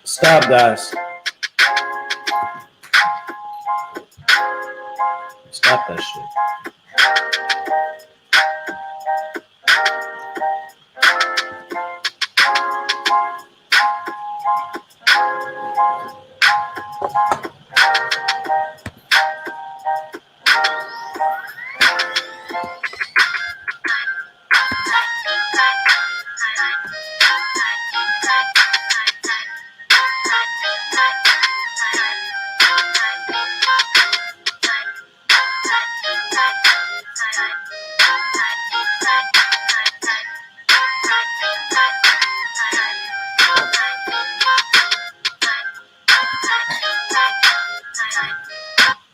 Stop, guys. Stop that shit.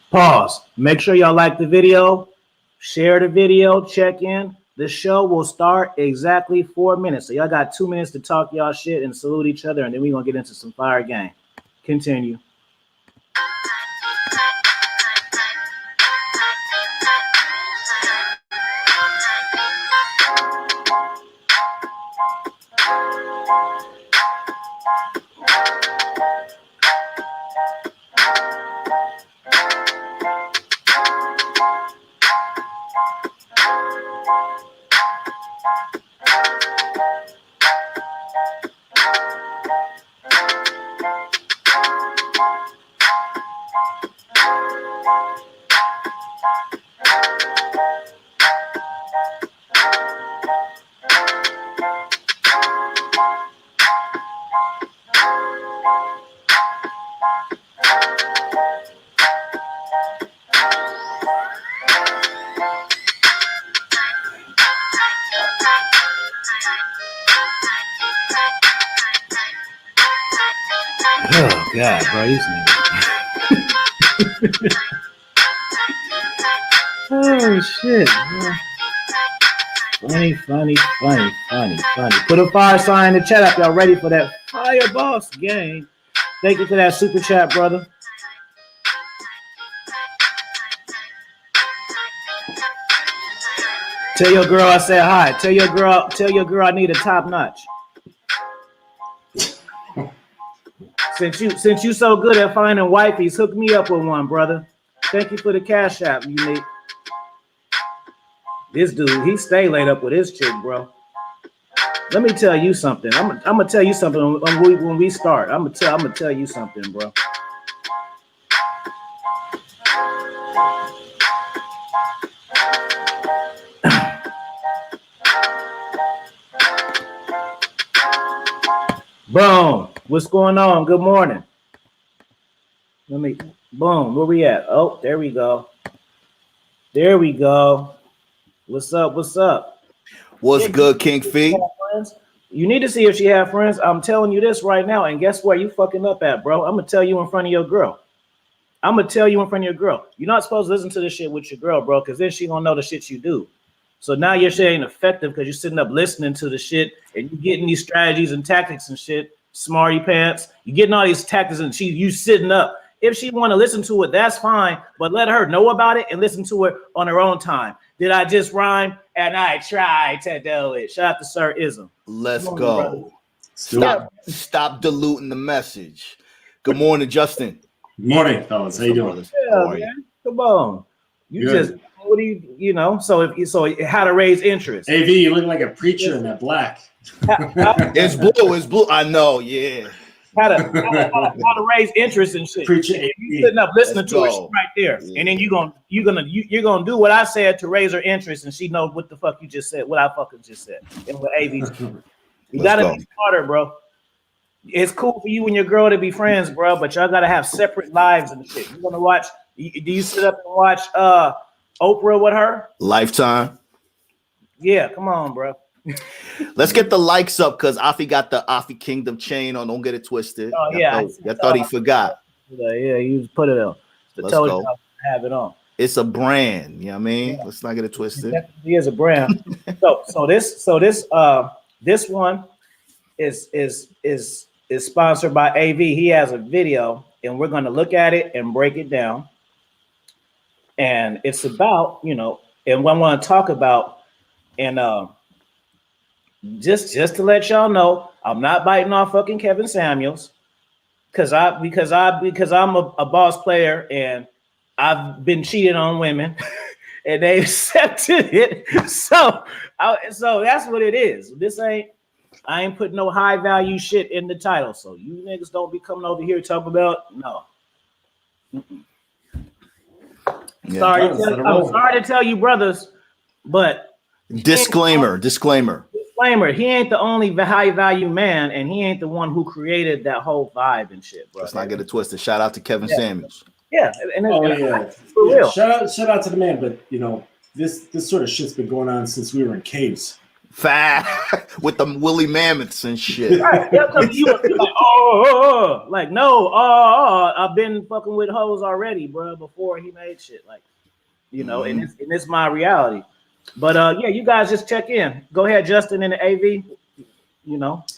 Pause. Make sure y'all like the video, share the video, check in. The show will start exactly 4 minutes. So y'all got 2 minutes to talk y'all shit and salute each other, and then we're gonna get into some fire game. Continue. Oh God, bro, these niggas. Oh shit, bro. Funny. Put a fire sign in the chat if y'all ready for that fire boss game. Thank you for that super chat, brother. Tell your girl I said hi. Tell your girl I need a top notch. Since you so good at finding wifeys, hook me up with one, brother. Thank you for the cash app, Unique. This dude, he stay laid up with his chick, bro. Let me tell you something. I'm gonna tell you something when we start. I'm gonna tell you something, bro. Boom. What's going on? Good morning. Boom. Where we at? Oh, there we go. There we go. What's up? What's good, King Fee? You need to see if she have friends. I'm telling you this right now, and guess where you fucking up at, bro? I'm gonna tell you in front of your girl. You're not supposed to listen to this shit with your girl, bro, because then she gonna know the shit you do. So now your shit ain't effective because you're sitting up listening to the shit and you getting these strategies and tactics and shit. Smarty pants. You getting all these tactics and you sitting up. If she want to listen to it, that's fine, but let her know about it and listen to it on her own time. Did I just rhyme? And I tried to do it. Shout out to Sir Ism. Let's go. Stop diluting the message. Good morning, Justin. Good morning, fellas. How you doing? Yeah, man. Come on. You just what do you know? So how to raise interest? AV, you look like a preacher in that black. It's blue. It's blue. I know. Yeah. How to raise interest and shit. Preacher You sitting up listening Let's to her go. shit right there, Yeah. and then you're gonna do what I said to raise her interest, and she knows what the fuck you just said, what I fucking just said, and what AV. You Let's gotta go. be smarter, bro. It's cool for you and your girl to be friends, bro, but y'all gotta have separate lives and shit. You gonna watch? Do you sit up and watch Oprah with her? Lifetime. Yeah, come on, bro. Let's get the likes up because Afi got the Afi Kingdom chain on. Don't get it twisted. Oh, yeah. I thought he forgot. Yeah, you put it on. Let's told go. you to have it on. It's a brand. You know what I mean? Let's not get it twisted. He is a brand. so this one is sponsored by AV. He has a video, and we're gonna look at it and break it down. And it's about, and what I want to talk about, and just to let y'all know, I'm not biting off fucking Kevin Samuels, because I'm a boss player and I've been cheated on women, and they accepted it. So that's what it is. I ain't putting no high value shit in the title. So you niggas don't be coming over here talking about no. Yeah. I'm sorry to tell you, brothers, but Disclaimer. he ain't the only high value man, and he ain't the one who created that whole vibe and shit, bro. Let's not get it twisted. Shout out to Kevin Samuels. Yeah, and for Yeah, real. shout out to the man, but this sort of shit's been going on since we were in caves. Fat with the woolly mammoths and shit. Right, you like, like no, I've been fucking with hoes already, bro, before he made shit, like, and it's my reality. But yeah, you guys just check in. Go ahead, Justin and the AV.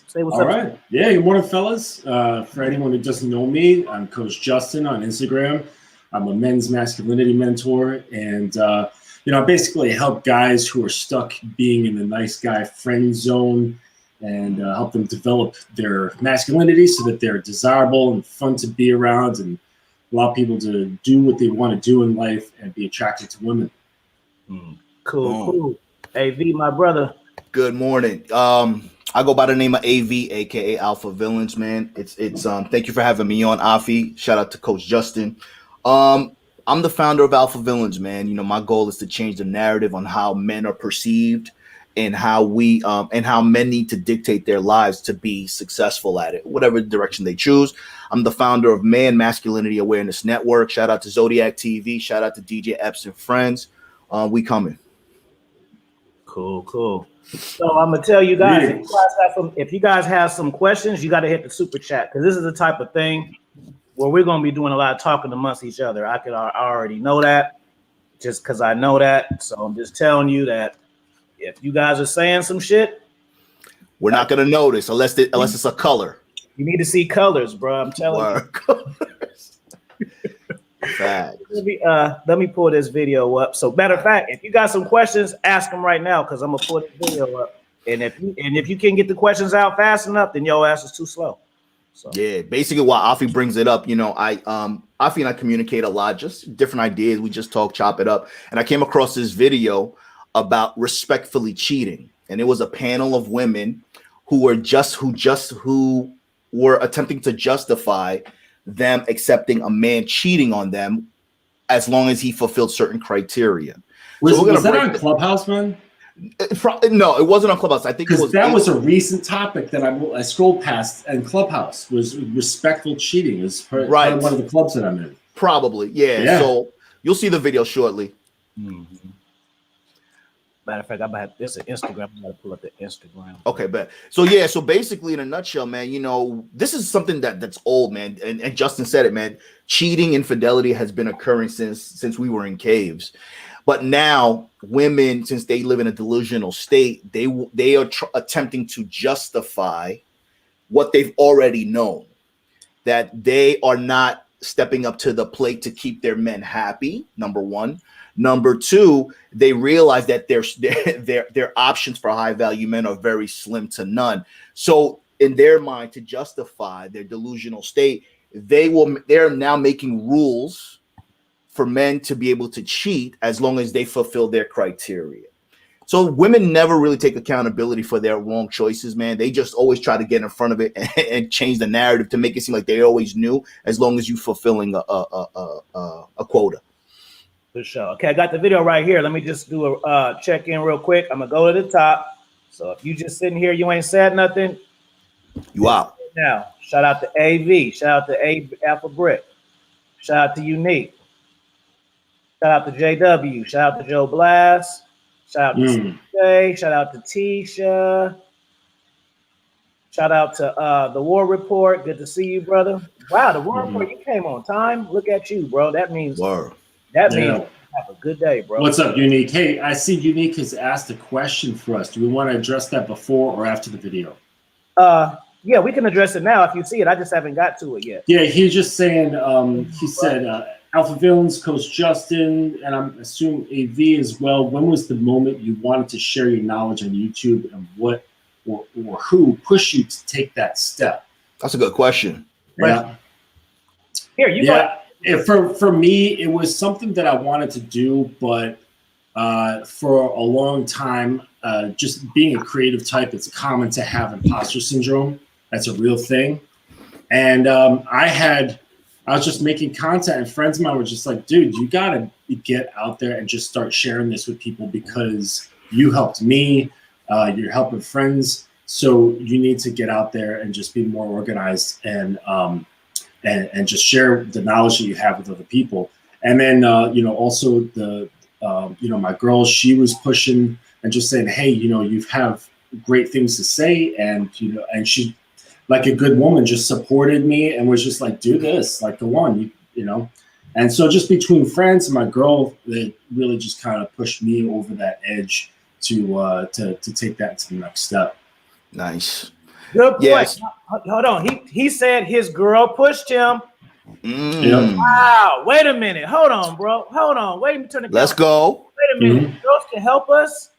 Say what's All up. right. Yeah, good morning, fellas. For anyone who doesn't know me, I'm Coach Justin on Instagram. I'm a men's masculinity mentor, and I basically help guys who are stuck being in the nice guy friend zone, and help them develop their masculinity so that they're desirable and fun to be around, and allow people to do what they want to do in life and be attracted to women. Cool. AV, my brother. Good morning. I go by the name of AV, aka Alpha Villains, man. It's thank you for having me on, Afi. Shout out to Coach Justin. I'm the founder of Alpha Villains, man. My goal is to change the narrative on how men are perceived and how men need to dictate their lives to be successful at it, whatever direction they choose. I'm the founder of Man Masculinity Awareness Network. Shout out to Zodiac TV. Shout out to DJ Epps and friends. We coming. Cool. So I'm gonna tell you guys, if you guys have some questions, you got to hit the super chat, because this is the type of thing where we're gonna be doing a lot of talking amongst each other. I already know that, just because I know that. So I'm just telling you that if you guys are saying some shit, we're not gonna notice unless it's a color. You need to see colors, bro. I'm telling you. Let me pull this video up. So, matter of fact, if you got some questions, ask them right now, because I'm gonna pull the video up. And if you can get the questions out fast enough, then your ass is too slow. So yeah, basically, while Afi brings it up, Afi and I communicate a lot, just different ideas. We just chop it up, and I came across this video about respectfully cheating, and it was a panel of women who were attempting to justify them accepting a man cheating on them as long as he fulfilled certain criteria. Was that on Clubhouse, man? No, it wasn't on Clubhouse. I think it was. That was a recent topic that I scrolled past, and Clubhouse was respectful cheating. Is part of one of the clubs that I'm in. Probably, yeah. So you'll see the video shortly. Mm-hmm. Matter of fact, this is Instagram. I'm gonna pull up the Instagram. Okay, bet. So basically, in a nutshell, man, this is something that's old, man. And Justin said it, man. Cheating, infidelity has been occurring since we were in caves. But now, women, since they live in a delusional state, they are attempting to justify what they've already known, that they are not stepping up to the plate to keep their men happy. Number one. Number two, they realize that their options for high value men are very slim to none. So in their mind, to justify their delusional state, they're now making rules for men to be able to cheat as long as they fulfill their criteria. So women never really take accountability for their wrong choices, man. They just always try to get in front of it and change the narrative to make it seem like they always knew, as long as you fulfilling a quota. For sure. Okay, I got the video right here. Let me just do a check in real quick. I'm gonna go to the top. So if you just sitting here, you ain't said nothing. You out. Now, shout out to AV. Shout out to Alpha Brick. Shout out to Unique. Shout out to JW. Shout out to Joe Blast. Shout out to CJ. Shout out to Tisha. Shout out to the War Report. Good to see you, brother. Wow, the War Report, you came on time. Look at you, bro. That means Word. that means have a good day, bro. What's up, Unique? Hey, I see Unique has asked a question for us. Do we want to address that before or after the video? Yeah, we can address it now if you see it. I just haven't got to it yet. Yeah, he's just saying, he said, Alpha Villains, Coach Justin, and I'm assuming AV as well. When was the moment you wanted to share your knowledge on YouTube, and what or who pushed you to take that step? That's a good question. Yeah. Here, you go. For me, it was something that I wanted to do, but for a long time, just being a creative type, it's common to have imposter syndrome. That's a real thing. And I was just making content, and friends of mine were just like, dude, you got to get out there and just start sharing this with people, because you helped me, you're helping friends. So you need to get out there and just be more organized and just share the knowledge that you have with other people. And then, also my girl, she was pushing and just saying, hey, you have great things to say. And she, like a good woman, just supported me and was just like, do this, like, go on, And so just between friends and my girl, they really just kind of pushed me over that edge to take that to the next step. Nice. Good point. Yes. Hold on. He said his girl pushed him. Yeah. Wow. Wait a minute. Hold on, bro. Hold on. Wait a minute. Turn the Let's camera. go. Wait a minute. Girls can help us.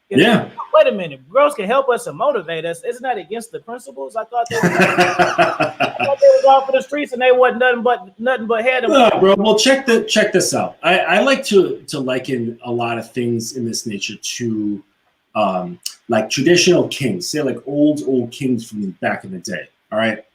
Yeah. Wait a minute. Girls can help us and motivate us. Isn't that against the principles? I thought they was off in the streets and they wasn't nothing but head. No, bro. Well, check this out. I like to liken a lot of things in this nature to like traditional kings, say like old kings from back in the day. All right.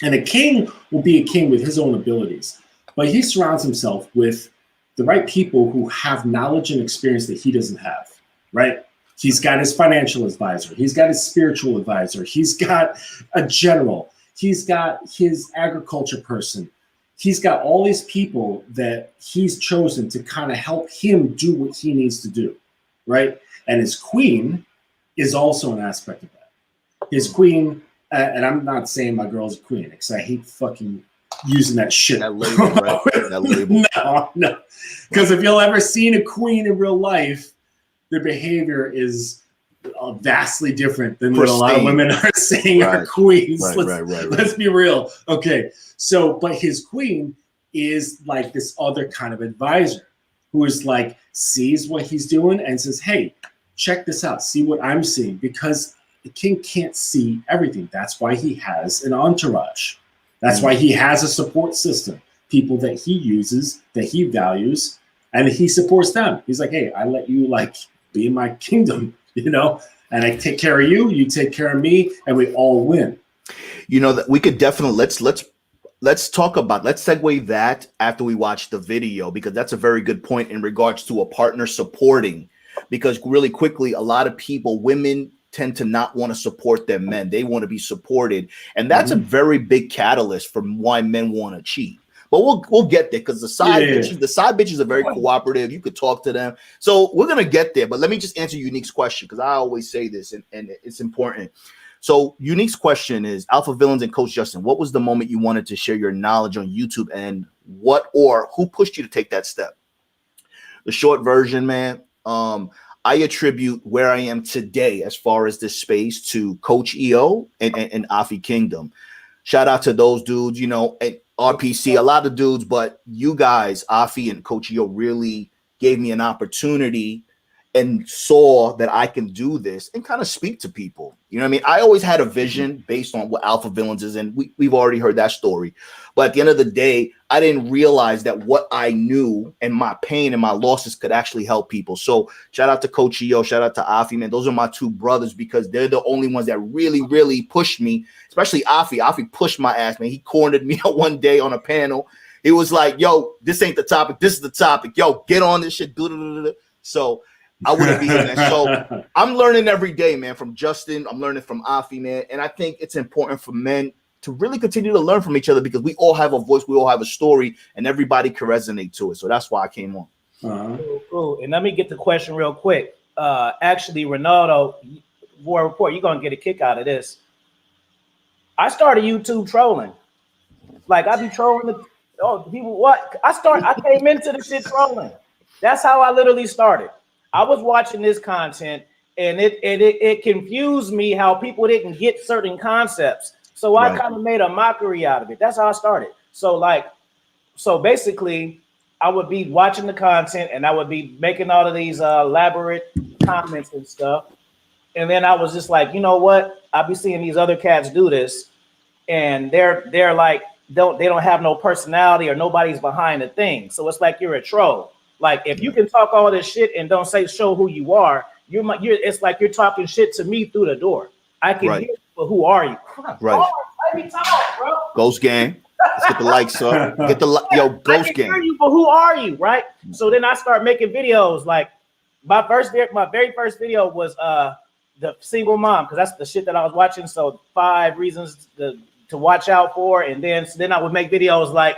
And a king will be a king with his own abilities, but he surrounds himself with the right people who have knowledge and experience that he doesn't have, right? He's got his financial advisor. He's got his spiritual advisor. He's got a general. He's got his agriculture person. He's got all these people that he's chosen to kind of help him do what he needs to do, right? And his queen is also an aspect of that. His queen, and I'm not saying my girl's a queen, because I hate fucking using that shit. That label, right? That label. No. Because if you'll ever seen a queen in real life, their behavior is vastly different than what a lot of women are saying are queens. Right. Let's be real. Okay. So, but his queen is like this other kind of advisor who is like, sees what he's doing and says, hey, check this out. See what I'm seeing. Because the king can't see everything. That's why he has an entourage. That's why he has a support system. People that he uses, that he values, and he supports them. He's like, hey, I let you like be in my kingdom, and I take care of you, you take care of me, and we all win. That we could definitely let's talk about, let's segue that after we watch the video, because that's a very good point in regards to a partner supporting. Because really quickly, a lot of people, women tend to not want to support their men. They want to be supported. And that's a very big catalyst for why men want to cheat. But we'll get there, because the side bitches are very cooperative. You could talk to them. So we're going to get there. But let me just answer Unique's question, because I always say this and it's important. So Unique's question is, Alpha Villains and Coach Justin, what was the moment you wanted to share your knowledge on YouTube, and who pushed you to take that step? The short version, man, I attribute where I am today as far as this space to Coach EO and Afi Kingdom. Shout out to those dudes, and RPC, a lot of dudes, but you guys, Afi and Coach EO, really gave me an opportunity and saw that I can do this and kind of speak to people. You know what I mean? I always had a vision based on what Alpha Villains is, and we've already heard that story. But at the end of the day, I didn't realize that what I knew and my pain and my losses could actually help people. So shout out to Coach EO, shout out to Afi, man. Those are my two brothers because they're the only ones that really, really pushed me, especially Afi. Afi pushed my ass, man. He cornered me one day on a panel. He was like, yo, this ain't the topic. This is the topic. Yo, get on this shit. So I wouldn't be here, man. So I'm learning every day, man, from Justin. I'm learning from Afi, man. And I think it's important for men to really continue to learn from each other because we all have a voice, we all have a story, and everybody can resonate to it. So that's why I came on. Cool. And let me get the question real quick. Actually, Ronaldo, War Report, you're gonna get a kick out of this. I started YouTube trolling. Like I be trolling the people. What I came into the shit trolling. That's how I literally started. I was watching this content and it confused me how people didn't get certain concepts. So I kind of made a mockery out of it. That's how I started. So basically I would be watching the content and I would be making all of these elaborate comments and stuff. And then I was just like, you know what? I'll be seeing these other cats do this and they're like, they don't have no personality or nobody's behind the thing. So it's like you're a troll. Like if you can talk all this shit and don't show who you are, it's like you're talking shit to me through the door. I can hear you, but who are you? Right. Let me talk, bro. Ghost Gang. Let's get the likes up. Get the Ghost I can Gang. hear you, but who are you? Right. So then I start making videos. Like my very first video was the single mom because that's the shit that I was watching. So 5 reasons to watch out for, and then I would make videos like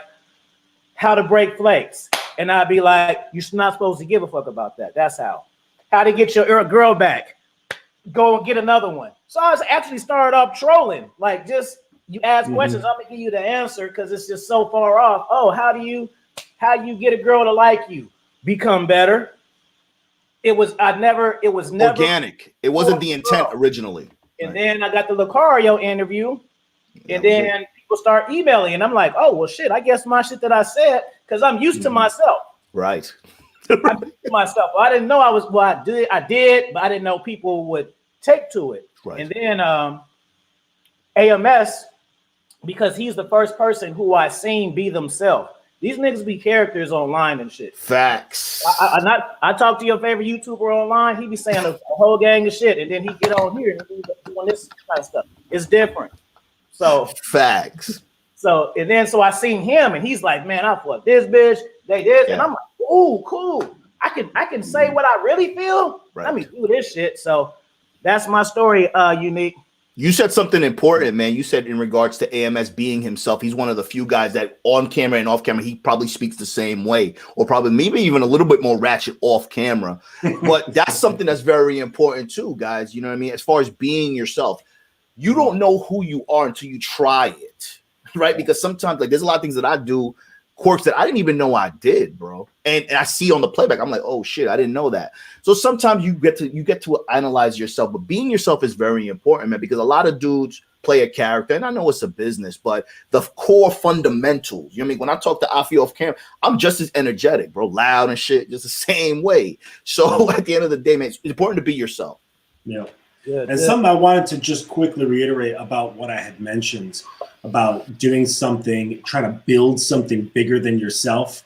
how to break flakes. And I'd be like, you're not supposed to give a fuck about that. That's how to get your girl back. Go and get another one. So I was actually started off trolling. Like just you ask questions, I'm gonna give you the answer because it's just so far off. Oh, how do you get a girl to like you? Become better. It was never organic. It wasn't the intent originally. And then I got the Lucario interview, and then people start emailing, and I'm like, oh well, shit. I guess my shit that I said. Because I'm used to myself. Right. I'm used to myself. I didn't know I did, but I didn't know people would take to it. Right. And then AMS, because he's the first person who I seen be themselves. These niggas be characters online and shit. Facts. I talk to your favorite YouTuber online. He be saying a whole gang of shit, and then he get on here and he's doing this kind of stuff. It's different. So facts. So I seen him and he's like, man, I fucked this bitch, they did, and I'm like, ooh, cool. I can say what I really feel. Right. Let me do this shit. So that's my story, Unique. You said something important, man. You said in regards to AMS being himself, he's one of the few guys that on camera and off camera, he probably speaks the same way, or probably maybe even a little bit more ratchet off camera. But that's something that's very important too, guys. You know what I mean? As far as being yourself, you don't know who you are until you try it. Right, because sometimes like there's a lot of things that I do, quirks that I didn't even know I did, bro. And I see on the playback, I'm like, oh shit, I didn't know that. So sometimes you get to analyze yourself, but being yourself is very important, man, because a lot of dudes play a character, and I know it's a business, but the core fundamentals, you know what I mean? When I talk to Afi off camera, I'm just as energetic, bro, loud and shit, just the same way. So at the end of the day, man, it's important to be yourself. Yeah. And something I wanted to just quickly reiterate about what I had mentioned about doing something, trying to build something bigger than yourself.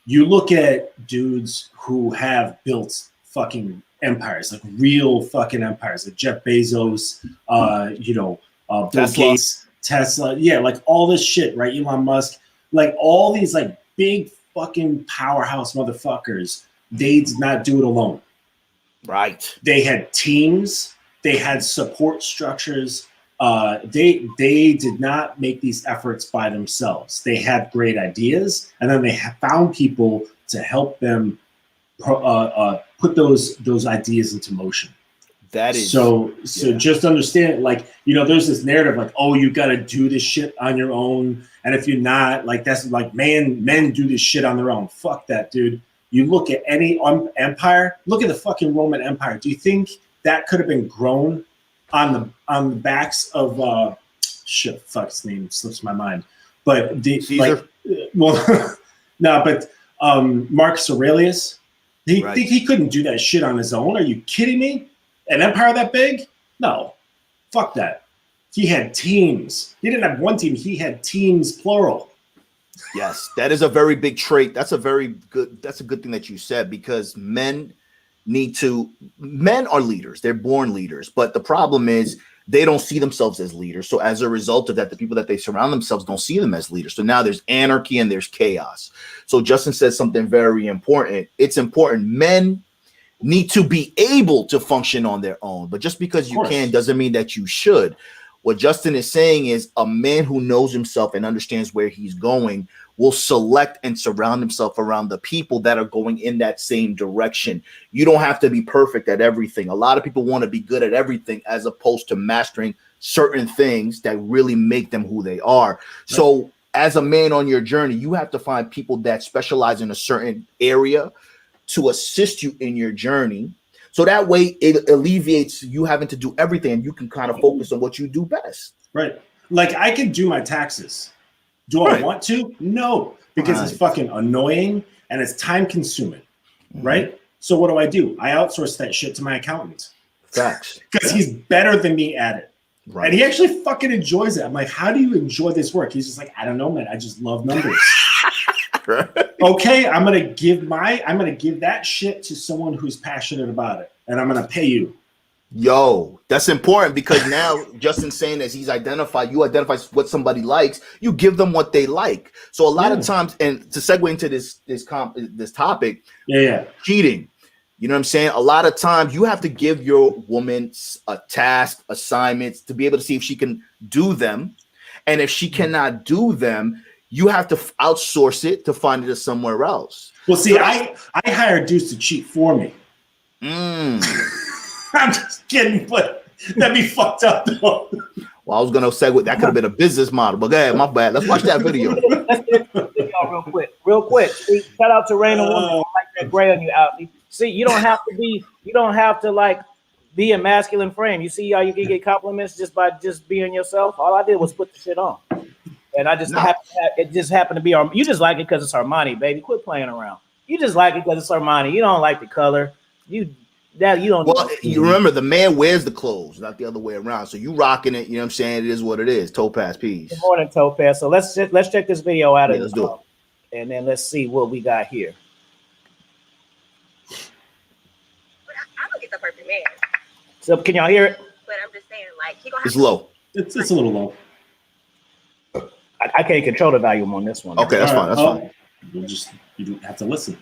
You look at dudes who have built fucking empires, like real fucking empires, like Jeff Bezos, Bill Gates, Tesla, like all this shit, right? Elon Musk, like all these like big fucking powerhouse motherfuckers. They did not do it alone. Right. They had teams. They had support structures. They did not make these efforts by themselves. They had great ideas, and then they found people to help them put those ideas into motion. That is so. Just understand, like, there's this narrative, like, oh, you got to do this shit on your own, and if you're not, like, that's like men do this shit on their own. Fuck that, dude. You look at any empire. Look at the fucking Roman Empire. Do you think that could have been grown on the backs of his name slips my mind, but Caesar. Marcus Aurelius, Think he couldn't do that shit on his own? Are you kidding me? An empire that big? No. Fuck that. He had teams. He didn't have one team. He had teams, plural. Yes, that is a very big trait. That's a good thing that you said, because men are leaders. They're born leaders. But the problem is they don't see themselves as leaders. So as a result of that, the people that they surround themselves don't see them as leaders. So now there's anarchy and there's chaos. So Justin says something very important. It's important. Men need to be able to function on their own. But just because you can doesn't mean that you should. What Justin is saying is a man who knows himself and understands where he's going will select and surround himself around the people that are going in that same direction. You don't have to be perfect at everything. A lot of people want to be good at everything as opposed to mastering certain things that really make them who they are. Right. So as a man on your journey, you have to find people that specialize in a certain area to assist you in your journey. So that way it alleviates you having to do everything and you can kind of focus on what you do best. Right. Like I can do my taxes. Do I want to? No, because it's fucking annoying and it's time consuming. Right. So what do? I outsource that shit to my accountant. Facts. Because he's better than me at it. Right. And he actually fucking enjoys it. I'm like, how do you enjoy this work? He's just like, I don't know, man. I just love numbers. Okay, I'm gonna give that shit to someone who's passionate about it, and I'm gonna pay you. Yo, that's important, because now Justin's saying as you identify what somebody likes, you give them what they like. So a lot of times, and to segue into this topic, cheating. You know what I'm saying? A lot of times you have to give your woman a task, assignments to be able to see if she can do them, and if she cannot do them, you have to outsource it to find it somewhere else. Well, see, I hired dudes to cheat for me. I'm just kidding, but that'd be fucked up, though. Well, I was gonna say that could have been a business model, but go ahead, my bad. Let's watch that video. real quick. See, shout out to Rain and Woman. Like that gray on you, out. See, you don't have to like be a masculine frame. You see how you can get compliments just by just being yourself. All I did was put the shit on. And I just it just happened to be you just like it because it's Armani, baby. Quit playing around. You just like it because it's Armani. You don't like the color. You don't. Well, you remember the man wears the clothes, not the other way around. So you rocking it. You know what I'm saying? It is what it is. Topaz, peace. Good morning, Topaz. So let's check this video out. Let's do it. And then let's see what we got here. I don't get the perfect man. So can y'all hear it? But I'm just saying, like, he gonna have it's low. It's a little low. I can't control the volume on this one. Okay, that's fine. That's fine. You don't have to listen. To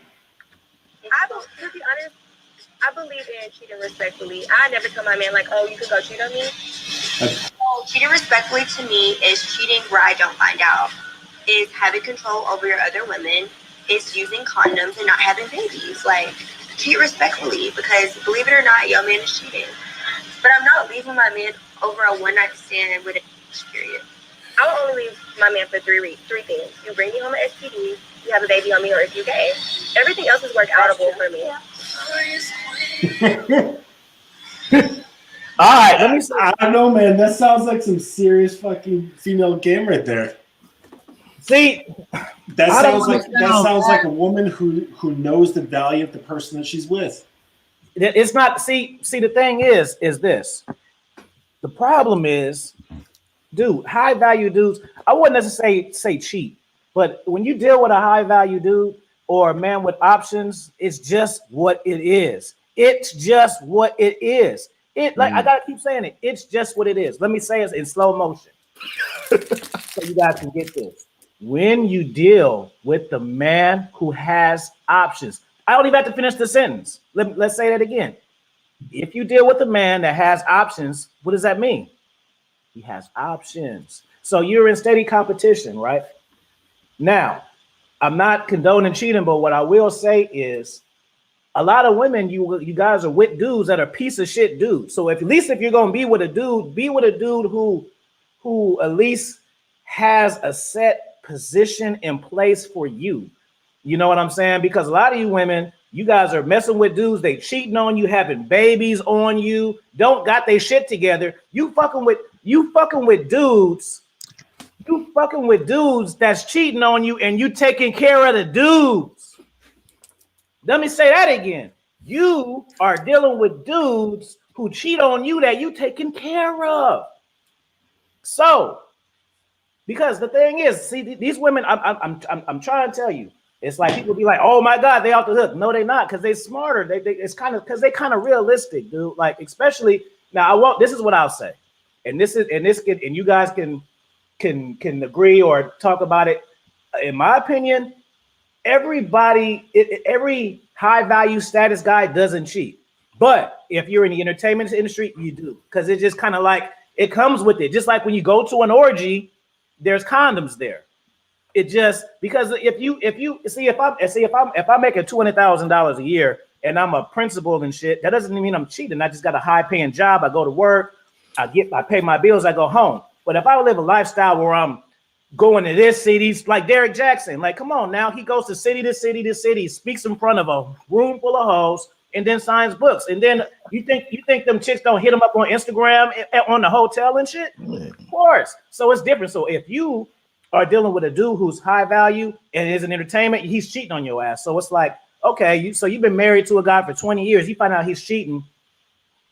be honest, I believe in cheating respectfully. I never tell my man, like, oh, you can go cheat on me. So cheating respectfully to me is cheating where I don't find out. Is having control over your other women. Is using condoms and not having babies. Like, cheat respectfully, because believe it or not, your man is cheating. But I'm not leaving my man over a one-night stand with a period. I will only leave my man for three things. You bring me home an STD, you have a baby on me, or if you gay. Everything else is work-outable for me. All right, let me see. I don't know, man. That sounds like some serious fucking female game right there. See, that sounds like a woman who knows the value of the person that she's with. It's not. See. The thing is this. The problem is, dude, high value dudes. I wouldn't necessarily say cheat, but when you deal with a high value dude or a man with options, it's just what it is. It's just what it is. I gotta keep saying it. It's just what it is. Let me say it in slow motion, so you guys can get this. When you deal with the man who has options, I don't even have to finish the sentence. Let's say that again. If you deal with a man that has options, what does that mean? He has options. So you're in steady competition, right? Now, I'm not condoning cheating, but what I will say is a lot of women, you guys are with dudes that are piece of shit dudes. So at least if you're going to be with a dude who at least has a set position in place for you. You know what I'm saying? Because a lot of you women, you guys are messing with dudes, they cheating on you, having babies on you, don't got their shit together. You fucking with dudes. You fucking with dudes that's cheating on you, and you taking care of the dudes. Let me say that again. You are dealing with dudes who cheat on you that you taking care of. So, because the thing is, see, these women, I'm trying to tell you, it's like people be like, oh my God, they off the hook. No, they not, because they smarter. It's kind of because they kind of realistic, dude. Like, especially now, this is what I'll say, and you guys can agree or talk about it. In my opinion, every high value status guy doesn't cheat. But if you're in the entertainment industry, you do, because it's just kind of like it comes with it. Just like when you go to an orgy, there's condoms there. It just because if I'm making $200,000 a year and I'm a principal and shit, that doesn't mean I'm cheating. I just got a high paying job. I go to work, I pay my bills, I go home. But if I live a lifestyle where I'm going to this city, like Derek Jackson, like, come on now, he goes to city to city to city, speaks in front of a room full of hoes, and then signs books. And then you think them chicks don't hit him up on Instagram on the hotel and shit? Of course. So it's different. So if you are dealing with a dude who's high value and is in entertainment, he's cheating on your ass. So it's like, okay, you've been married to a guy for 20 years. You find out he's cheating.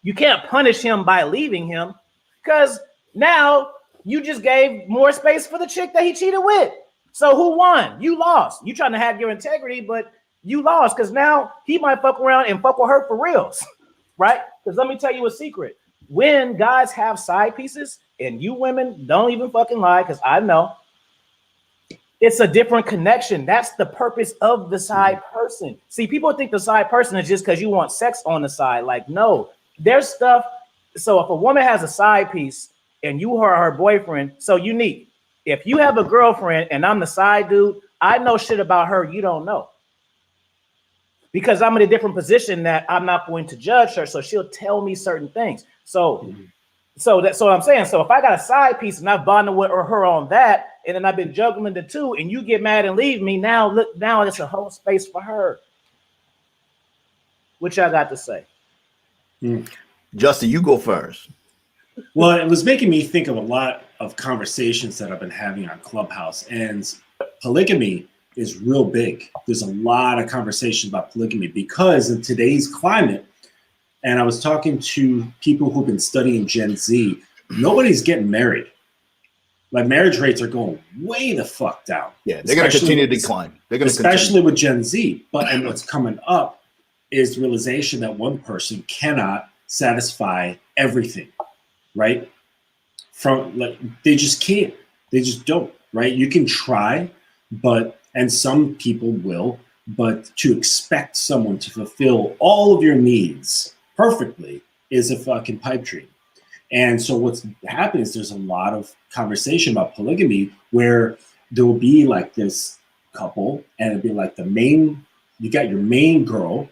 You can't punish him by leaving him, because now you just gave more space for the chick that he cheated with. So who won? You lost. You trying to have your integrity, but you lost, because now he might fuck around and fuck with her for reals, right? Because let me tell you a secret. When guys have side pieces, and you women don't even fucking lie, because I know, it's a different connection. That's the purpose of the side person. See, people think the side person is just because you want sex on the side. Like, no, there's stuff. So if a woman has a side piece and you are her boyfriend, so unique. If you have a girlfriend and I'm the side dude, I know shit about her you don't know, because I'm in a different position that I'm not going to judge her. So she'll tell me certain things. So that's what I'm saying. So if I got a side piece and I've bonded with her on that, and then I've been juggling the two, and you get mad and leave me, now it's a whole space for her. What y'all got to say? Justin, you go first. Well, it was making me think of a lot of conversations that I've been having on Clubhouse, and polygamy is real big. There's a lot of conversations about polygamy because in today's climate, and I was talking to people who've been studying Gen Z, nobody's getting married. Like, marriage rates are going way the fuck down. Yeah, they're going to continue to decline. Especially with Gen Z. And what's coming up is the realization that one person cannot satisfy everything, right? They just can't. They just don't, right? You can try, and some people will, but to expect someone to fulfill all of your needs perfectly is a fucking pipe dream. And so what's happening is there's a lot of conversation about polygamy where there will be like this couple, and it'll be like you got your main girl,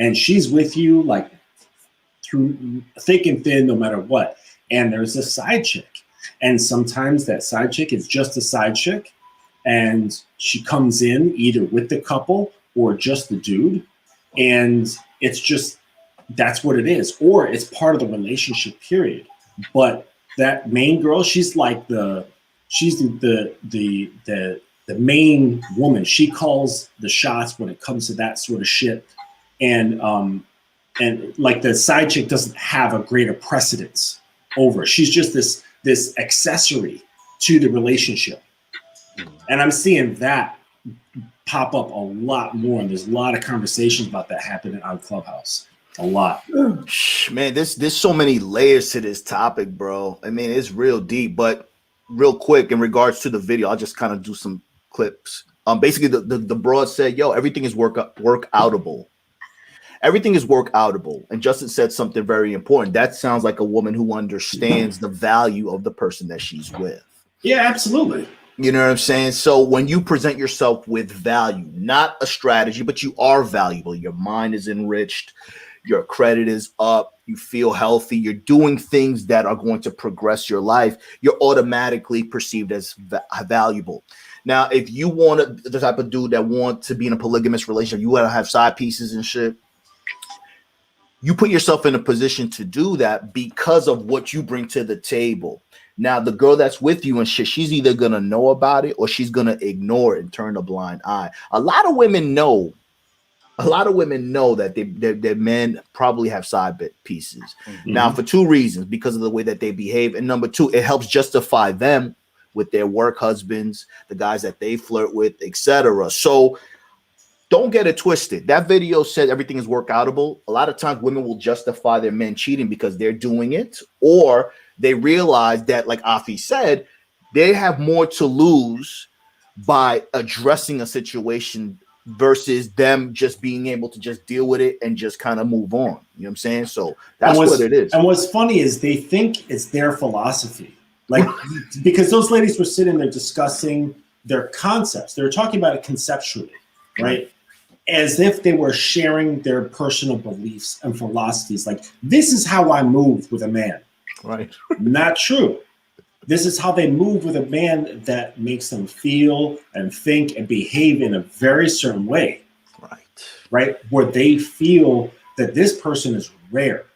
and she's with you like through thick and thin, no matter what. And there's a side chick. And sometimes that side chick is just a side chick, and she comes in either with the couple or just the dude. And it's just, that's what it is. Or it's part of the relationship period. But that main girl, she's like the main woman. She calls the shots when it comes to that sort of shit. And like the side chick doesn't have a greater precedence over. She's just this accessory to the relationship. And I'm seeing that pop up a lot more. And there's a lot of conversations about that happening on Clubhouse. A lot. Man, there's so many layers to this topic, bro. I mean, it's real deep. But real quick, in regards to the video, I'll just kind of do some clips. Basically, the broad said, yo, everything is workoutable. Everything is workoutable. And Justin said something very important. That sounds like a woman who understands the value of the person that she's with. Yeah, absolutely. You know what I'm saying? So when you present yourself with value, not a strategy, but you are valuable. Your mind is enriched. Your credit is up. You feel healthy. You're doing things that are going to progress your life. You're automatically perceived as valuable. Now, if you want the type of dude that want to be in a polygamous relationship, you want to have side pieces and shit. You put yourself in a position to do that because of what you bring to the table. Now, the girl that's with you and shit, she's either going to know about it or she's going to ignore it and turn a blind eye. A lot of women know a lot of women know that their men probably have side pieces. Mm-hmm. Now, for two reasons: because of the way that they behave, and number two, it helps justify them with their work husbands, the guys that they flirt with, etc. So don't get it twisted. That video said everything is workoutable. A lot of times women will justify their men cheating because they're doing it, or they realize that, like Afi said, they have more to lose by addressing a situation versus them just being able to just deal with it and just kind of move on. You know what I'm saying? So that's what it is. And what's funny is they think it's their philosophy. Like, because those ladies were sitting there discussing their concepts. They were talking about it conceptually, right? As if they were sharing their personal beliefs and philosophies. Like, this is how I move with a man. Right. Not true. This is how they move with a man that makes them feel and think and behave in a very certain way. Right? Where they feel that this person is rare.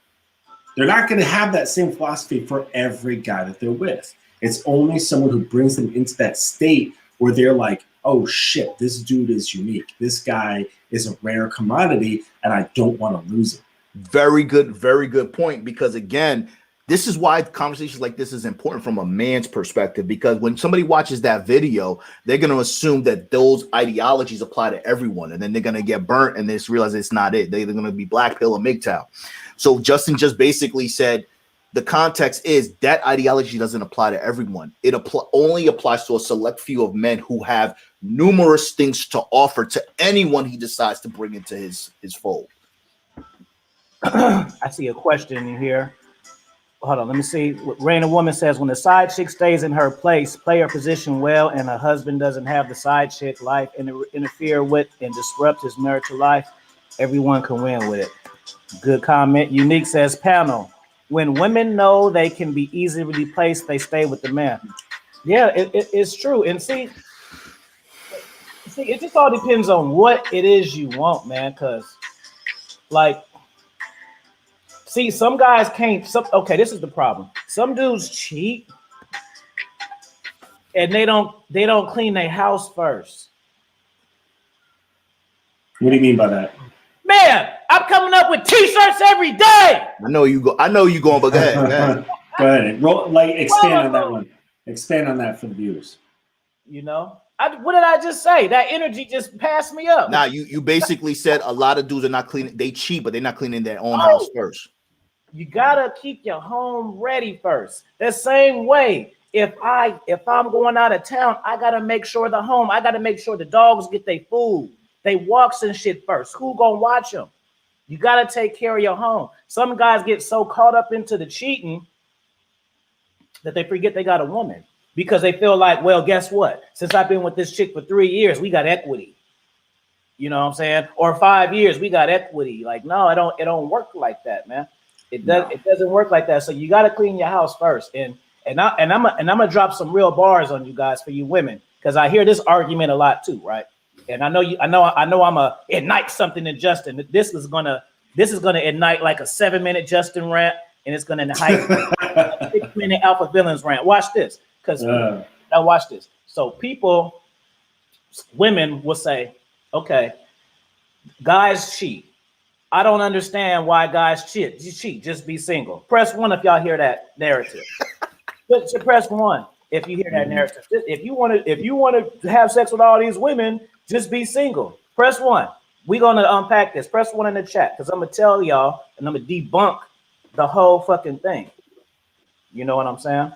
They're not going to have that same philosophy for every guy that they're with. It's only someone who brings them into that state where they're like, oh shit, this dude is unique. This guy is a rare commodity and I don't want to lose him. Very good point. Because again, this is why conversations like this is important from a man's perspective, because when somebody watches that video, they're going to assume that those ideologies apply to everyone. And then they're going to get burnt and they just realize it's not it. They're going to be black pill or MGTOW. So Justin just basically said the context is that ideology doesn't apply to everyone. It only applies to a select few of men who have numerous things to offer to anyone he decides to bring into his fold. I see a question in here. Hold on, let me see. Raina Woman says, when the side chick stays in her place, play her position well, and her husband doesn't have the side chick life interfere with and disrupt his marital life, everyone can win with it. Good comment. Unique says, panel, when women know they can be easily replaced, they stay with the man. Yeah, it's true. And see, it just all depends on what it is you want, man. Because, like, see, some guys can't. Okay, this is the problem. Some dudes cheat, and they don't clean their house first. What do you mean by that? Man, I'm coming up with t-shirts every day. I know you going, but go ahead. Go ahead. Expand on that one. Expand on that for the viewers. You know, what did I just say? That energy just passed me up. Now you basically said a lot of dudes are not cleaning. They cheat, but they're not cleaning their own house first. You gotta keep your home ready first. The same way, if I'm going out of town, I gotta make sure I gotta make sure the dogs get their food, they walks and shit first. Who gonna watch them? You gotta take care of your home. Some guys get so caught up into the cheating that they forget they got a woman because they feel like, well, guess what? Since I've been with this chick for 3 years, we got equity. You know what I'm saying? Or 5 years, we got equity. Like, no, it don't work like that, man. It doesn't work like that. So you got to clean your house first. And I'm gonna drop some real bars on you guys for you women, because I hear this argument a lot too, right? And I know I'm gonna ignite something in Justin. This is gonna ignite like a 7-minute Justin rant, and it's gonna ignite a 6-minute Alpha Villains rant. Watch this, because now watch this. So women will say, okay, guys cheat. I don't understand why guys cheat. Just be single. Press 1 if y'all hear that narrative. Press 1 if you hear that narrative. If you want to have sex with all these women, just be single. Press 1. We're gonna unpack this. Press 1 in the chat, because I'm gonna tell y'all and I'm gonna debunk the whole fucking thing. You know what I'm saying?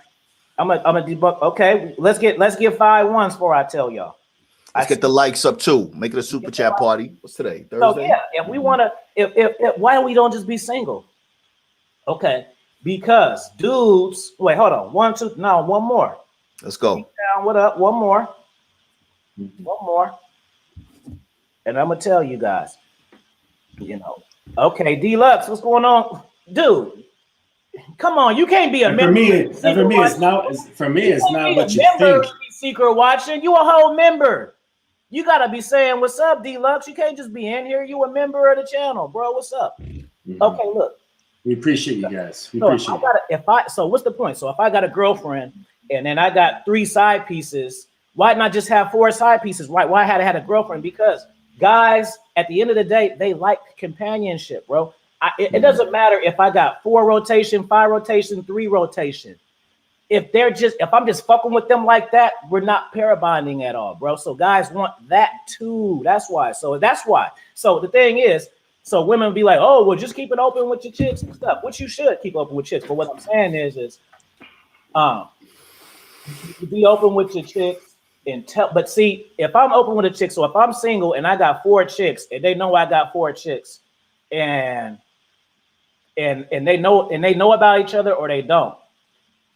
I'm gonna debunk. Okay, let's get 5 ones before I tell y'all. Let's get the likes up too. Make it a super chat party. What's today? Thursday? So yeah, if we want to, if why don't we don't just be single? Okay, because dudes. Wait, hold on. 1, 2. No, one more. Let's go. Down, what up? One more. One more. And I'm gonna tell you guys. You know. Okay, Deluxe. What's going on, dude? Come on, you can't be a member. For me, it's not what you think. Secret watching, you a whole member. You gotta be saying what's up, Deluxe. You can't just be in here. You a member of the channel, bro. What's up? Mm-hmm. Okay, look. We appreciate you guys. So what's the point? So if I got a girlfriend and then I got 3 side pieces, why not just have 4 side pieces? Why had I had a girlfriend? Because guys, at the end of the day, they like companionship, bro. It doesn't matter if I got 4 rotation, 5 rotation, 3 rotation. If I'm just fucking with them like that, we're not pair bonding at all, bro. So guys want that too. That's why. So the thing is, so women be like, oh, well, just keep it open with your chicks and stuff, which you should keep open with chicks. But what I'm saying is be open with your chicks and but see, if I'm open with a chick, so if I'm single and I got 4 chicks and they know I got 4 chicks and they know about each other or they don't,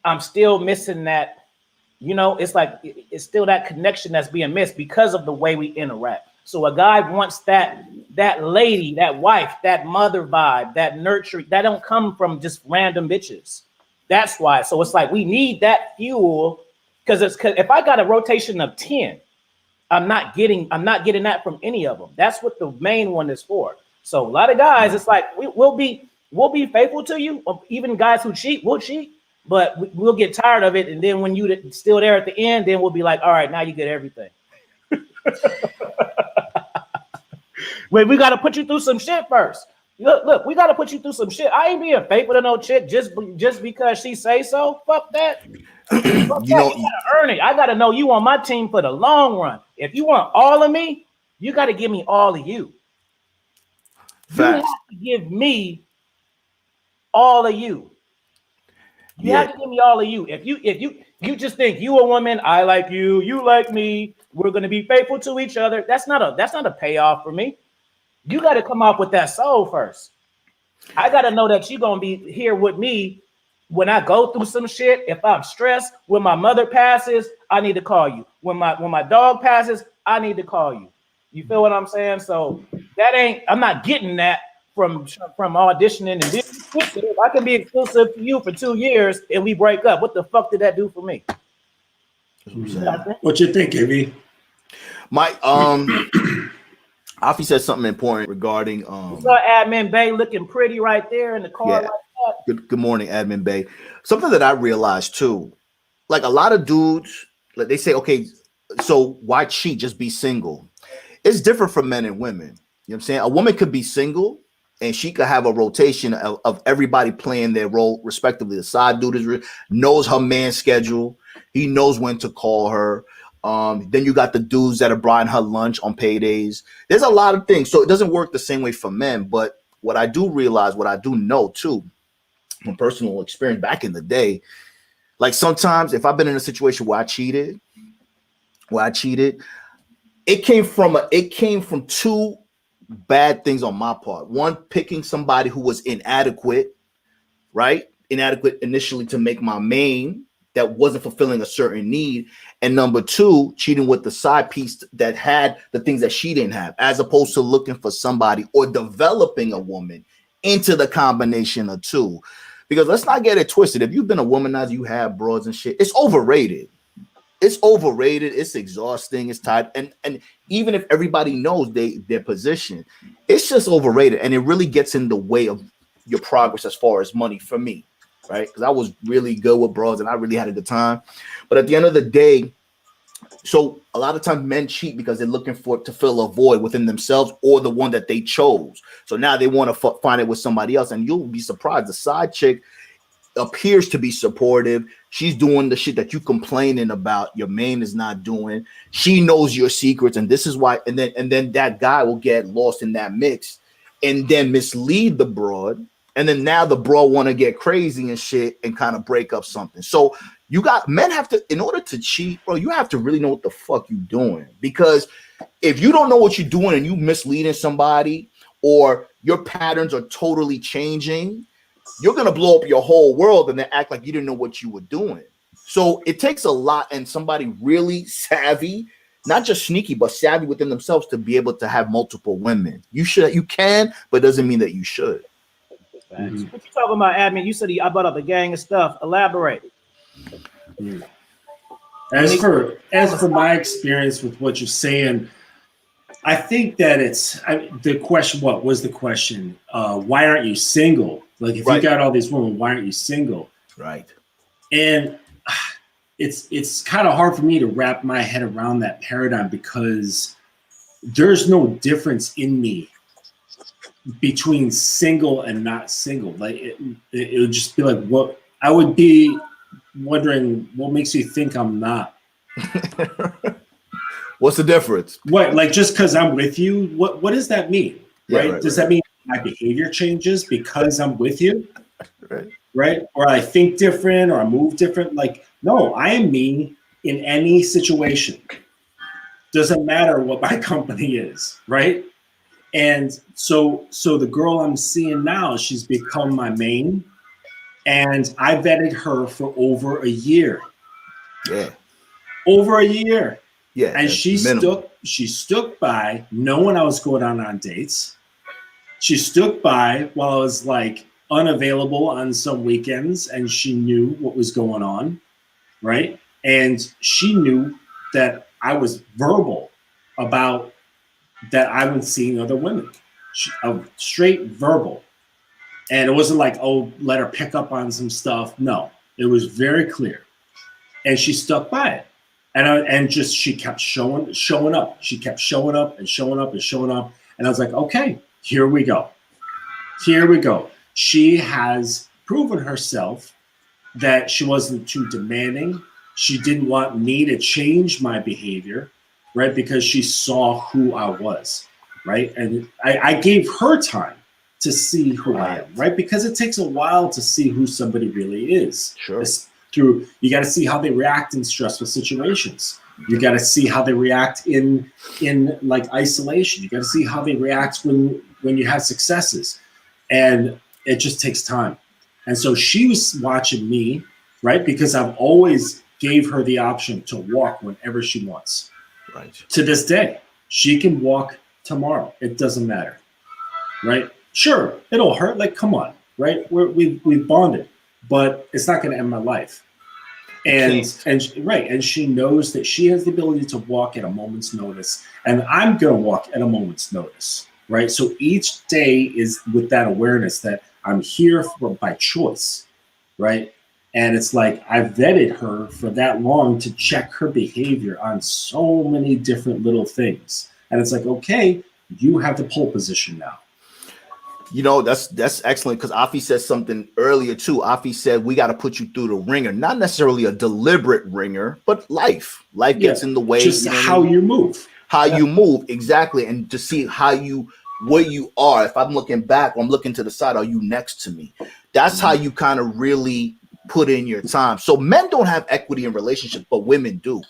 I'm still missing that, it's like it's still that connection that's being missed because of the way we interact. So a guy wants that lady, that wife, that mother vibe, that nurturing, that don't come from just random bitches. That's why. So it's like we need that fuel because if I got a rotation of 10, I'm not getting that from any of them. That's what the main one is for. So a lot of guys, it's like we'll be faithful to you. Even guys who cheat, we'll cheat, but we'll get tired of it. And then when you're still there at the end, then we'll be like, all right, now you get everything. Wait, we got to put you through some shit first. Look, we got to put you through some shit. I ain't being faithful to no chick just because she say so. Fuck that. You gotta earn it. I got to know you on my team for the long run. If you want all of me, you got to give me all of you. You have to give me all of you. You have to give me all of you. If you just think you a woman, I like you, you like me, we're gonna be faithful to each other. That's not a payoff for me. You got to come up with that soul first. I got to know that you're gonna be here with me when I go through some shit. If I'm stressed, when my mother passes, I need to call you. When my dog passes, I need to call you. You feel what I'm saying? So I'm not getting that from auditioning and being exclusive. I can be exclusive to you for 2 years and we break up. What the fuck did that do for me? What you think, AB? Mike, Afi said something important regarding you saw Admin Bay looking pretty right there in the car like that. Good morning, Admin Bay. Something that I realized too, like a lot of dudes, like they say, okay, so why cheat? Just be single. It's different for men and women. You know what I'm saying? A woman could be single and she could have a rotation of everybody playing their role respectively. The side dude knows her man's schedule. He knows when to call her. Then you got the dudes that are buying her lunch on paydays. There's a lot of things. So it doesn't work the same way for men. But what I do realize, what I do know too, from personal experience back in the day, like sometimes if I've been in a situation where I cheated, it came from 2 bad things on my part. One, picking somebody who was inadequate, right? Inadequate initially to make my main that wasn't fulfilling a certain need. And number 2, cheating with the side piece that had the things that she didn't have, as opposed to looking for somebody or developing a woman into the combination of 2. Because let's not get it twisted. If you've been a womanizer, you have broads and shit, it's overrated. It's overrated. It's exhausting. It's tired. And even if everybody knows their position, it's just overrated. And it really gets in the way of your progress as far as money for me, right? Because I was really good with broads and I really had a good time. But at the end of the day, so a lot of times men cheat because they're looking to fill a void within themselves or the one that they chose. So now they want to find it with somebody else. And you'll be surprised. The side chick appears to be supportive. She's doing the shit that you complaining about your main is not doing. She knows your secrets, and this is why. And then that guy will get lost in that mix, and then mislead the broad. And then now the broad want to get crazy and shit and kind of break up something. So men have to, in order to cheat, bro, you have to really know what the fuck you doing. Because if you don't know what you're doing and you misleading somebody or your patterns are totally changing, you're going to blow up your whole world and then act like you didn't know what you were doing. So it takes a lot and somebody really savvy, not just sneaky, but savvy within themselves to be able to have multiple women. You can, but it doesn't mean that you should. Mm-hmm. What you talking about, admin? You said I brought up a gang of stuff. Elaborate. As for my experience with what you're saying, I think that the question. What was the question? Why aren't you single? Like, if you got all these women, why aren't you single? Right. And it's kind of hard for me to wrap my head around that paradigm because there's no difference in me between single and not single. Like it would just be like, what I would be wondering, what makes you think I'm not? What's the difference? What, like, just because I'm with you, what does that mean? Yeah, Right? right, Does right. that mean my behavior changes because I'm with you? Right. Right? Or I think different or I move different? Like, no, I am me in any situation. Doesn't matter what my company is, right? And so the girl I'm seeing now, she's become my main, and I vetted her for over a year. Yeah. Over a year. Yeah. And that's she minimum. stuck by knowing I was going on dates. She stuck by while I was like unavailable on some weekends, and she knew what was going on, right? And she knew that I was verbal about that I was seeing other women. Straight verbal. And it wasn't like, oh, let her pick up on some stuff. No, it was very clear. And she stuck by it. And she kept showing up. She kept showing up and showing up and showing up. And I was like, okay, here we go. Here we go. She has proven herself that she wasn't too demanding. She didn't want me to change my behavior, right? Because she saw who I was, right? And I gave her time to see who I am, right? Because it takes a while to see who somebody really is. Sure. You got to see how they react in stressful situations. You got to see how they react in like isolation. You got to see how they react when you have successes, and it just takes time. And so she was watching me, right? Because I've always gave her the option to walk whenever she wants. Right. To this day, she can walk tomorrow. It doesn't matter, right? Sure, it'll hurt. Like, come on, right? We've bonded, but it's not going to end my life. And she knows that she has the ability to walk at a moment's notice, and I'm going to walk at a moment's notice, right? So each day is with that awareness that I'm here by choice, right? And it's like I vetted her for that long to check her behavior on so many different little things, and it's like, okay, you have the pole position now. You know, that's excellent, because Afi said something earlier too. Afi said we got to put you through the ringer, not necessarily a deliberate ringer, but life gets in the way. Just how you move. How you move, exactly, and to see where you are. If I'm looking back or I'm looking to the side, are you next to me? That's how you kind of really put in your time. So men don't have equity in relationships, but women do.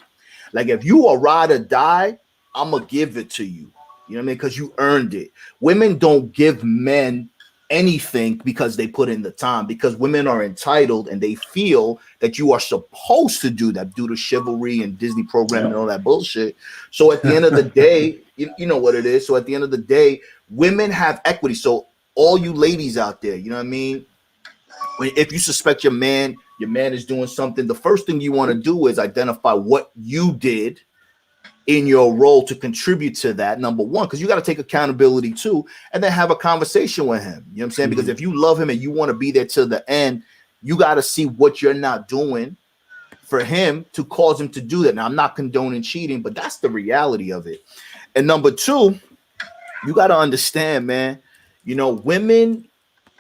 Like, if you are ride or die, I'm gonna give it to you. You know what I mean? Because you earned it. Women don't give men anything because they put in the time, because women are entitled and they feel that you are supposed to do that due to chivalry and Disney programming and all that bullshit. So at the end of the day, you know what it is. So at the end of the day, women have equity. So all you ladies out there, you know what I mean? If you suspect your man is doing something, the first thing you want to do is identify what you did in your role to contribute to that, number one, because you got to take accountability too, and then have a conversation with him. You know what I'm saying? Because if you love him and you want to be there till the end, you got to see what you're not doing for him to cause him to do that. Now, I'm not condoning cheating, but that's the reality of it. And number two, you got to understand, man, you know, women,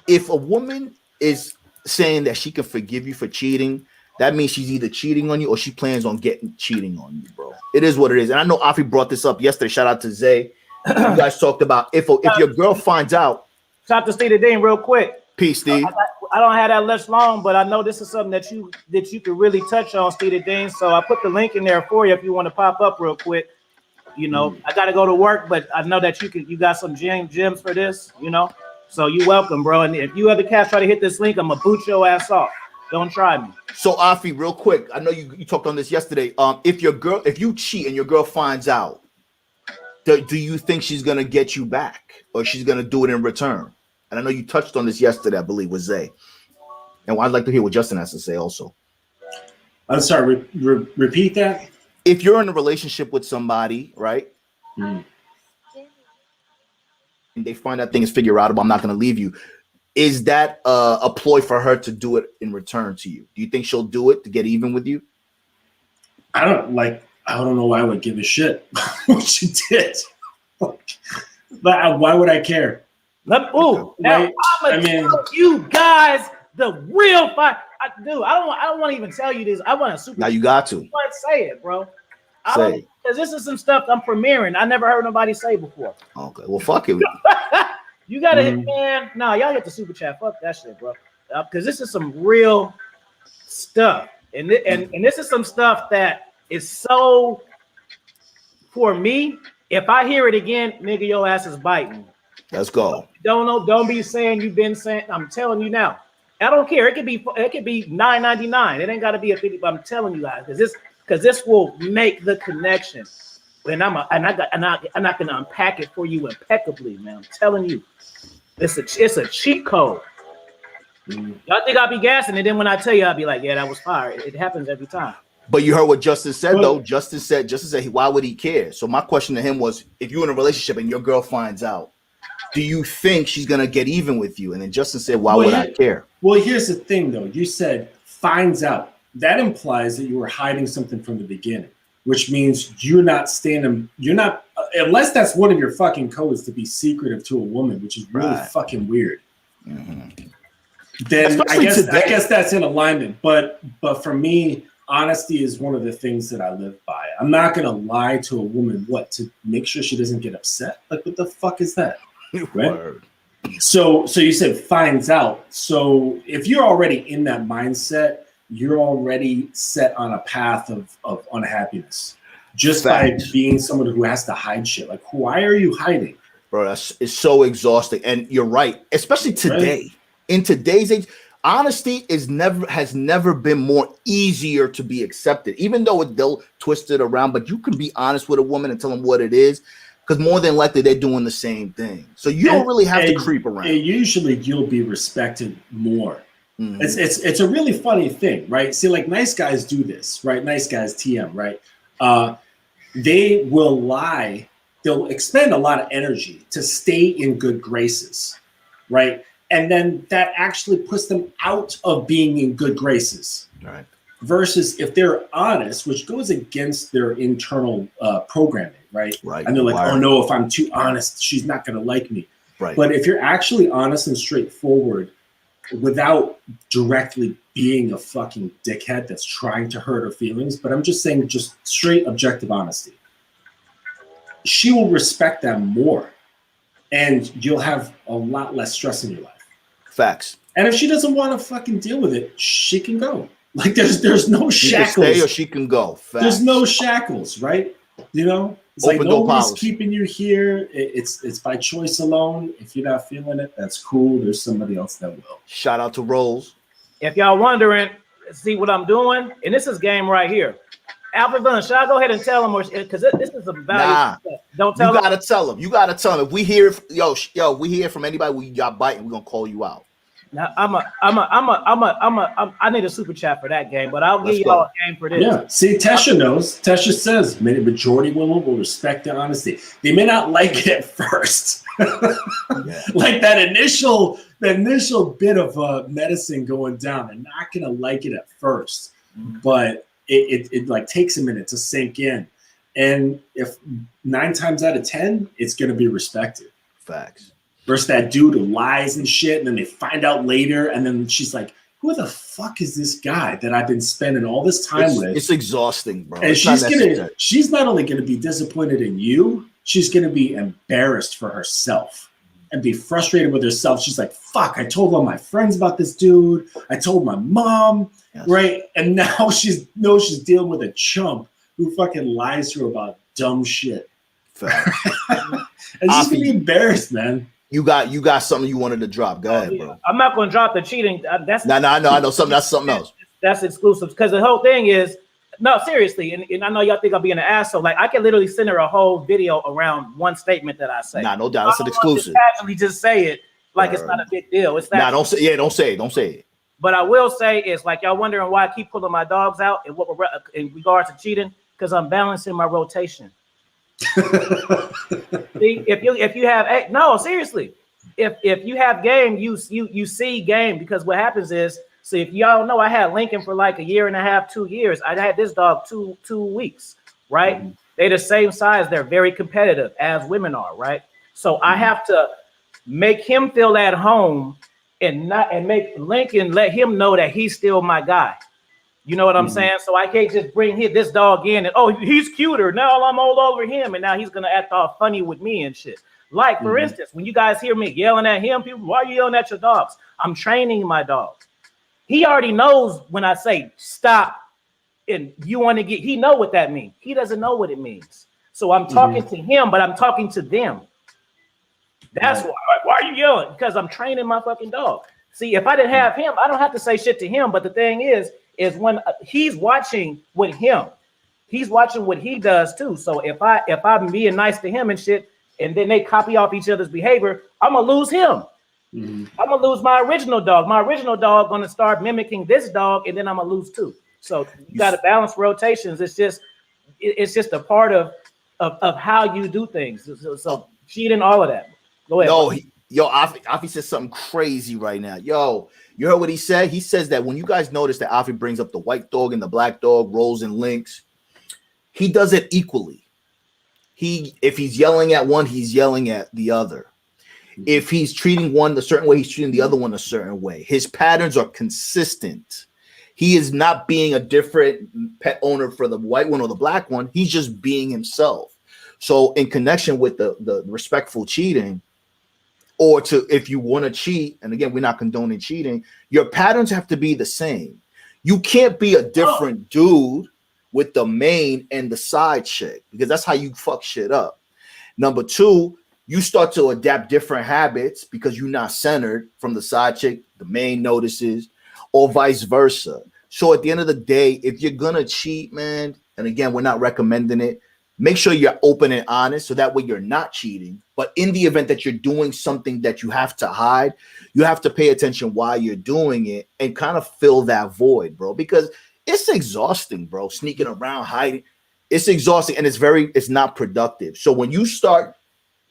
if a woman is saying that she can forgive you for cheating, that means she's either cheating on you or she plans on cheating on you, bro. It is what it is. And I know Afi brought this up yesterday. Shout out to Zay. You guys talked about if your girl finds out. Shout out to Steve Dean real quick. Peace, Steve. I don't have that much long, but I know this is something that you could really touch on, Steve Dean. So I put the link in there for you if you want to pop up real quick. You know, I got to go to work, but I know that you got some gems for this, you know. So you welcome, bro. And if you other cats try to hit this link, I'm gonna boot your ass off. Don't try me. So Afi, real quick, I know you talked on this yesterday. If you cheat and your girl finds out, do you think she's gonna get you back, or she's gonna do it in return? And I know you touched on this yesterday, I believe, with Zay. And I'd like to hear what Justin has to say also. I'm sorry, repeat that. If you're in a relationship with somebody, right? And they find out things figure out, I'm not gonna leave you. Is that a ploy for her to do it in return to you? Do you think she'll do it to get even with you? I don't know why I would give a shit what she did. But why would I care? Now Right? I'm gonna tell you guys the real fight. I don't want to even tell you this. I want to super. Now you got to say it, bro. say it. Because this is some stuff I'm premiering. I never heard nobody say before. Okay, well, fuck it. You gotta hit, man. No, y'all hit the super chat. Fuck that shit, bro. Because this is some real stuff, and this is some stuff that is so. For me, if I hear it again, nigga, your ass is biting. Let's go. Don't be saying you've been saying. I'm telling you now. I don't care. It could be $9.99. It ain't got to be a 50. But I'm telling you guys, because this will make the connection. And I'm not gonna unpack it for you impeccably, man. I'm telling you, it's a cheat code. Y'all think I'll be gassing it, then when I tell you, I'll be like, yeah, that was fire. It happens every time. But you heard what Justin said, though. Justin said, why would he care? So my question to him was, if you're in a relationship and your girl finds out, do you think she's gonna get even with you? And then Justin said, why would I care? Well, here's the thing, though. You said finds out. That implies that you were hiding something from the beginning, which means unless that's one of your fucking codes to be secretive to a woman, which is really fucking weird. Mm-hmm. Then I guess that's in alignment. But for me, honesty is one of the things that I live by. I'm not gonna lie to a woman to make sure she doesn't get upset. Like, what the fuck is that? Right? So you said finds out. So if you're already in that mindset, you're already set on a path of unhappiness just by being someone who has to hide shit. Like, why are you hiding? Bro, it's so exhausting. And you're right, especially today. Right? In today's age, honesty has never been more easier to be accepted, even though they'll twist it around. But you can be honest with a woman and tell them what it is, because more than likely they're doing the same thing. So you don't really have to creep around. And usually you'll be respected more. Mm-hmm. It's a really funny thing, right? See, like, nice guys do this, right? Nice guys, TM, right? They will lie. They'll expend a lot of energy to stay in good graces, right? And then that actually puts them out of being in good graces. Right. Versus if they're honest, which goes against their internal programming, right? Right. And they're like, oh no, if I'm too honest, she's not going to like me. Right. But if you're actually honest and straightforward without directly being a fucking dickhead that's trying to hurt her feelings, but I'm just saying just straight objective honesty, she will respect that more and you'll have a lot less stress in your life. Facts. And if she doesn't want to fucking deal with it, she can go. Like, there's no shackles. She can stay or she can go. Facts. There's no shackles, right? You know, it's open, like nobody's keeping you here. It's by choice alone. If you're not feeling it, that's cool. There's somebody else that will. Shout out to Rolls. If y'all wondering, see what I'm doing, and this is game right here. Alpha Villain, should I go ahead and tell him, or because this is some value stuff? Don't tell him. You gotta tell him. You gotta tell him. If we hear, we hear from anybody we got biting, we're gonna call you out. Now I need a super chat for that game, but I'll give y'all a game for this. Yeah. See, Tesha knows. Tesha says majority of women will respect the honesty. They may not like it at first. Like that initial bit of medicine going down. They're not gonna like it at first, but it like takes a minute to sink in. And if 9 times out of 10, it's gonna be respected. Facts. Versus that dude who lies and shit, and then they find out later, and then she's like, who the fuck is this guy that I've been spending all this time with? It's exhausting, bro. And she's not only gonna be disappointed in you, she's gonna be embarrassed for herself and be frustrated with herself. She's like, fuck, I told all my friends about this dude. I told my mom, right? And now she's dealing with a chump who fucking lies to her about dumb shit. And she's gonna be embarrassed, man. You got something you wanted to drop. Go ahead, bro. I'm not going to drop the cheating. That's I know something. That's something else. That's exclusive because the whole thing is no, seriously. And I know y'all think I'm being an asshole. Like, I can literally send her a whole video around one statement that I say. Nah, no doubt. That's an exclusive. Casually just say it like it's not a big deal. It's that. Nah, don't say it. But I will say is, like, y'all wondering why I keep pulling my dogs out and what in regards to cheating, because I'm balancing my rotation. See, if you have no, seriously, if you have game, you see game, because what happens is, see, if y'all know, I had Lincoln for like 1.5 years, 2 years. I had this dog two weeks, right? They're the same size. They're very competitive as women are, right? So I have to make him feel at home and make Lincoln let him know that he's still my guy. You know what I'm saying? So I can't just bring this dog in and, oh, he's cuter. Now I'm all over him. And now he's going to act all funny with me and shit. Like, for instance, when you guys hear me yelling at him, people, why are you yelling at your dogs? I'm training my dog. He already knows when I say stop and you want to get, he know what that means. He doesn't know what it means. So I'm talking to him, but I'm talking to them. That's why are you yelling? Because I'm training my fucking dog. See, if I didn't have him, I don't have to say shit to him. But the thing is when he's watching with him, he's watching what he does too. So if I'm being nice to him and shit, and then they copy off each other's behavior, I'm gonna lose him. I'm gonna lose my original dog. My original dog gonna start mimicking this dog, and then I'm gonna lose too. So you got to balance rotations. It's just a part of how you do things. So cheating, all of that. Go ahead. No, Afi says something crazy right now. Yo, you heard what he said? He says that when you guys notice that Afi brings up the white dog and the black dog, rolls and links, he does it equally. If he's yelling at one, he's yelling at the other. If he's treating one a certain way, he's treating the other one a certain way. His patterns are consistent. He is not being a different pet owner for the white one or the black one. He's just being himself. So in connection with the respectful cheating, or if you want to cheat, and again, we're not condoning cheating, your patterns have to be the same. You can't be a different dude with the main and the side chick, because that's how you fuck shit up. Number two, you start to adapt different habits because you're not centered from the side chick, the main notices, or vice versa. So at the end of the day, if you're gonna cheat, man, and again, we're not recommending it, make sure you're open and honest so that way you're not cheating. But in the event that you're doing something that you have to hide, you have to pay attention why you're doing it and kind of fill that void, bro, because it's exhausting, bro. Sneaking around, hiding, it's exhausting, and it's not productive. So when you start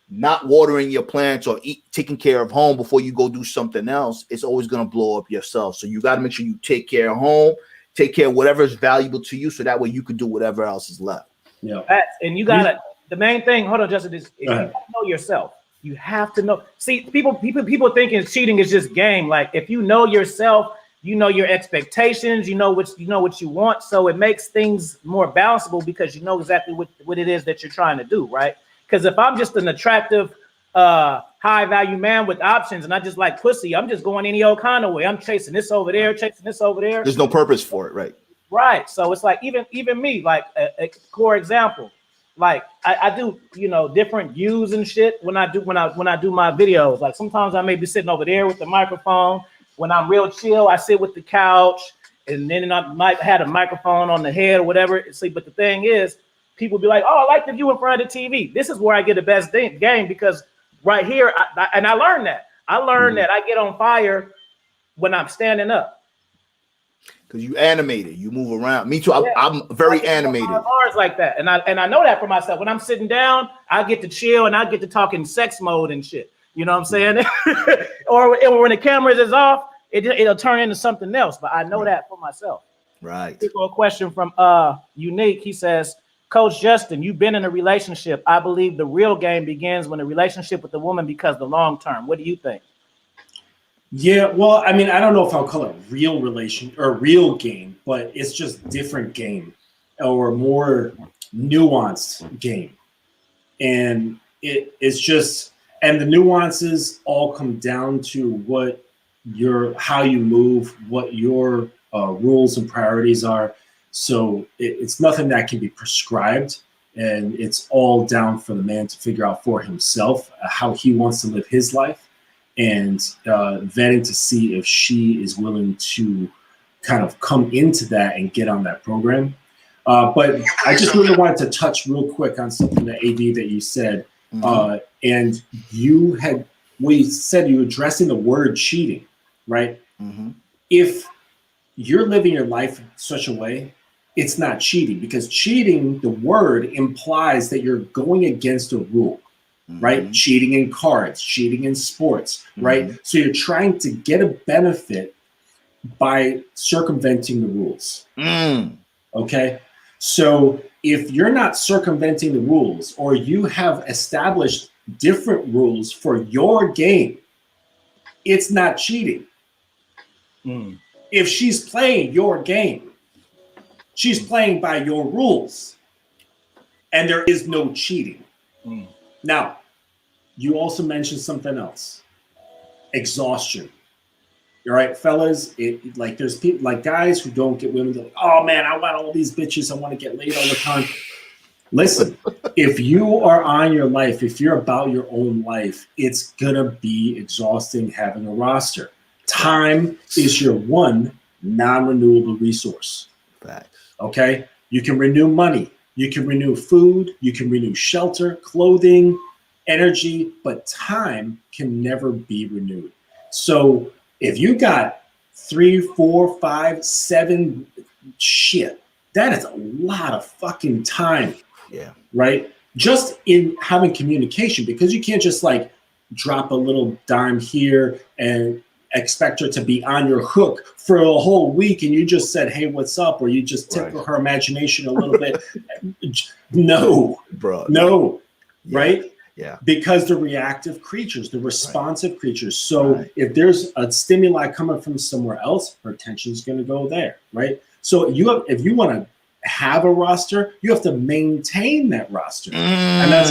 not watering your plants or taking care of home before you go do something else, it's always going to blow up yourself. So you got to make sure you take care of home, take care of whatever is valuable to you, so that way you can do whatever else is left. Yeah. And you got to, the main thing, hold on, Justin, is you have to know yourself. You have to know. See, people thinking cheating is just game. Like, if you know yourself, you know your expectations, you know what you want. So it makes things more balanceable because you know exactly what it is that you're trying to do, right? Because if I'm just an attractive, high value man with options and I just like pussy, I'm just going any old kind of way. I'm chasing this over there, chasing this over there. There's no purpose for it, right? Right. So it's like even me, like a core example, like I do, different views and shit when I do my videos. Like sometimes I may be sitting over there with the microphone. When I'm real chill, I sit with the couch, and then I might have a microphone on the head or whatever. See, but the thing is, people be like, "Oh, I like the view in front of the TV." This is where I get the best game because right here, I learned that. I learned that I get on fire when I'm standing up. Because you animated, you move around. Me too. I'm very animated. Bars like that, and I know that for myself. When I'm sitting down, I get to chill and I get to talk in sex mode and shit. You know what I'm saying? or when the cameras is off, it'll turn into something else. But I know that for myself. Right. A question from Unique. He says, Coach Justin, you've been in a relationship. I believe the real game begins when the relationship with the woman becomes the long term. What do you think? Yeah, well, I mean, I don't know if I'll call it real relation or real game, but it's just different game or more nuanced game. And it's just, and the nuances all come down to how you move, what your rules and priorities are. So it's nothing that can be prescribed, and it's all down for the man to figure out for himself how he wants to live his life, and vetting to see if she is willing to kind of come into that and get on that program. But I just really wanted to touch real quick on something that AB that you said, and you said you were addressing the word cheating, right? Mm-hmm. If you're living your life in such a way, it's not cheating, because cheating, the word implies that you're going against a rule, right? Cheating in cards, cheating in sports, right? So you're trying to get a benefit by circumventing the rules. Okay. So if you're not circumventing the rules, or you have established different rules for your game, it's not cheating. If she's playing your game, she's playing by your rules, and there is no cheating. Now, you also mentioned something else: exhaustion. All right, fellas, like there's people, like guys who don't get women. Like, oh man, I want all these bitches. I want to get laid all the time. Listen, if you are on your life, if you're about your own life, it's gonna be exhausting having a roster. Time is your one non-renewable resource. Facts. Okay, you can renew money, you can renew food, you can renew shelter, clothing, energy, but time can never be renewed. So if you got 3, 4, 5, 7 shit, that is a lot of fucking time. Yeah. Right? Just in having communication, because you can't just like drop a little dime here and expect her to be on your hook for a whole week, and you just said, hey, what's up? Or you just tickle her imagination a little bit. No, bro. No. Yeah. Right? Yeah. Because they're reactive creatures, they're responsive creatures. So if there's a stimuli coming from somewhere else, her attention is going to go there, right? So if you want to have a roster, you have to maintain that roster, and that's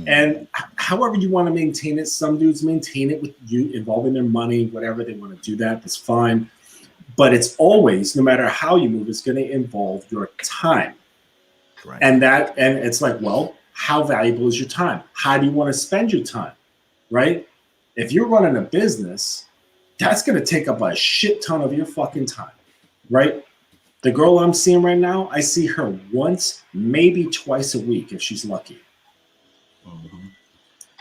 and however you want to maintain it. Some dudes maintain it with you involving their money, whatever they want to do. That's fine, but it's always, no matter how you move, it's going to involve your time, and it's like, well, how valuable is your time? How do you want to spend your time, right? If you're running a business, that's going to take up a shit ton of your fucking time, right? The girl I'm seeing right now, I see her once, maybe twice a week if she's lucky.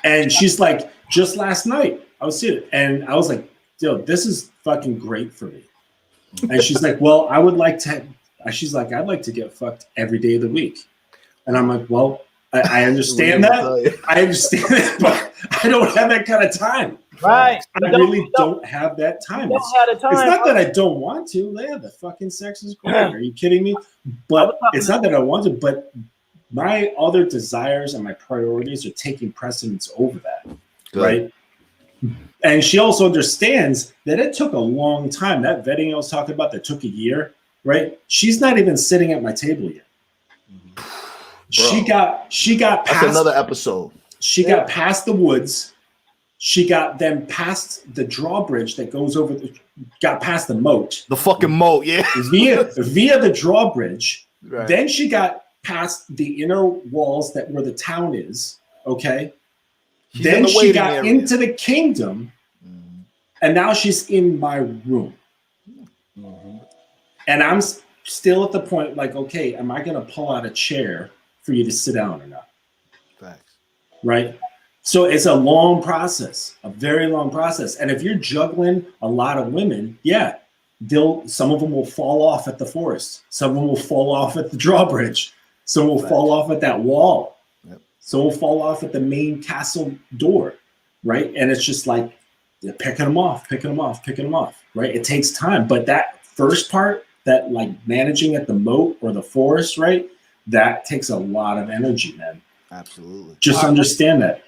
And she's like, just last night, I was seeing it, and I was like, yo, this is fucking great for me. And she's like, well, I would like to, she's like, I'd like to get fucked every day of the week. And I'm like, well, I understand that. I understand that, but I don't have that kind of time. Right. I really don't have that time. It's not that I don't want to. Yeah, the fucking sex is great. Are you kidding me? But it's not that I want to, but my other desires and my priorities are taking precedence over that. Good. Right? And she also understands that it took a long time. That vetting I was talking about that took a year, right? She's not even sitting at my table yet. Bro. She got past, that's another episode. She got past the woods. She got then past the drawbridge that goes over got past the moat. The fucking moat, yeah. via the drawbridge. Right. Then she got past the inner walls that where the town is. Okay. Then she got area. Into the kingdom, and now she's in my room. And I'm still at the point like, okay, am I gonna pull out a chair for you to sit down or not? Facts. Right? So it's a long process, a very long process. And if you're juggling a lot of women, yeah, some of them will fall off at the forest. Some of them will fall off at the drawbridge. Some will fall off at that wall. Yep. Some will fall off at the main castle door, right? And it's just like picking them off, right? It takes time. But that first part, that like managing at the moat or the forest, right? That takes a lot of energy, man. Absolutely. Just understand that.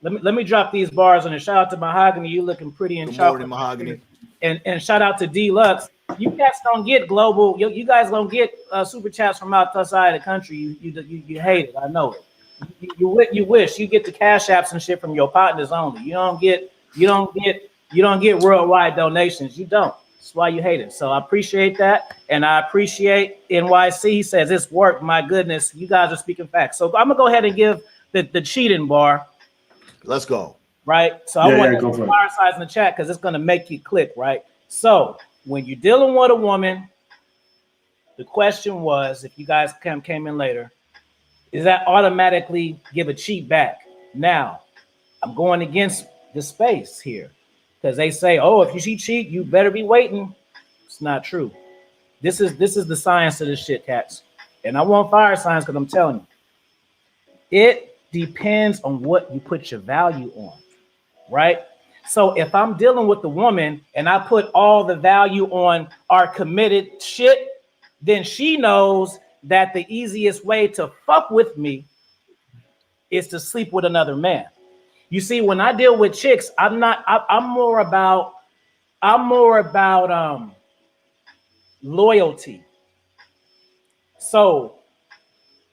Let me drop these bars on it. Shout out to Mahogany. You looking pretty in chocolate. Mahogany. And shout out to D-Lux. You guys don't get global. You guys don't get super chats from outside of the country. You hate it. I know it. You wish you get the cash apps and shit from your partners only. You don't get worldwide donations. You don't. That's why you hate it. So I appreciate that, and I appreciate NYC. He says it's work. My goodness, you guys are speaking facts. So I'm gonna go ahead and give the cheating bar. Let's go. Right. So I want to fire size in the chat because it's gonna make you click. Right. So when you're dealing with a woman, the question was, if you guys came in later, is that automatically give a cheat back? Now, I'm going against the space here because they say, oh, if you cheat, you better be waiting. It's not true. This is the science of this shit, cats. And I want fire signs because I'm telling you, it depends on what you put your value on, right? So if I'm dealing with the woman and I put all the value on our committed shit, then she knows that the easiest way to fuck with me is to sleep with another man. You see, when I deal with chicks, I'm more about loyalty. So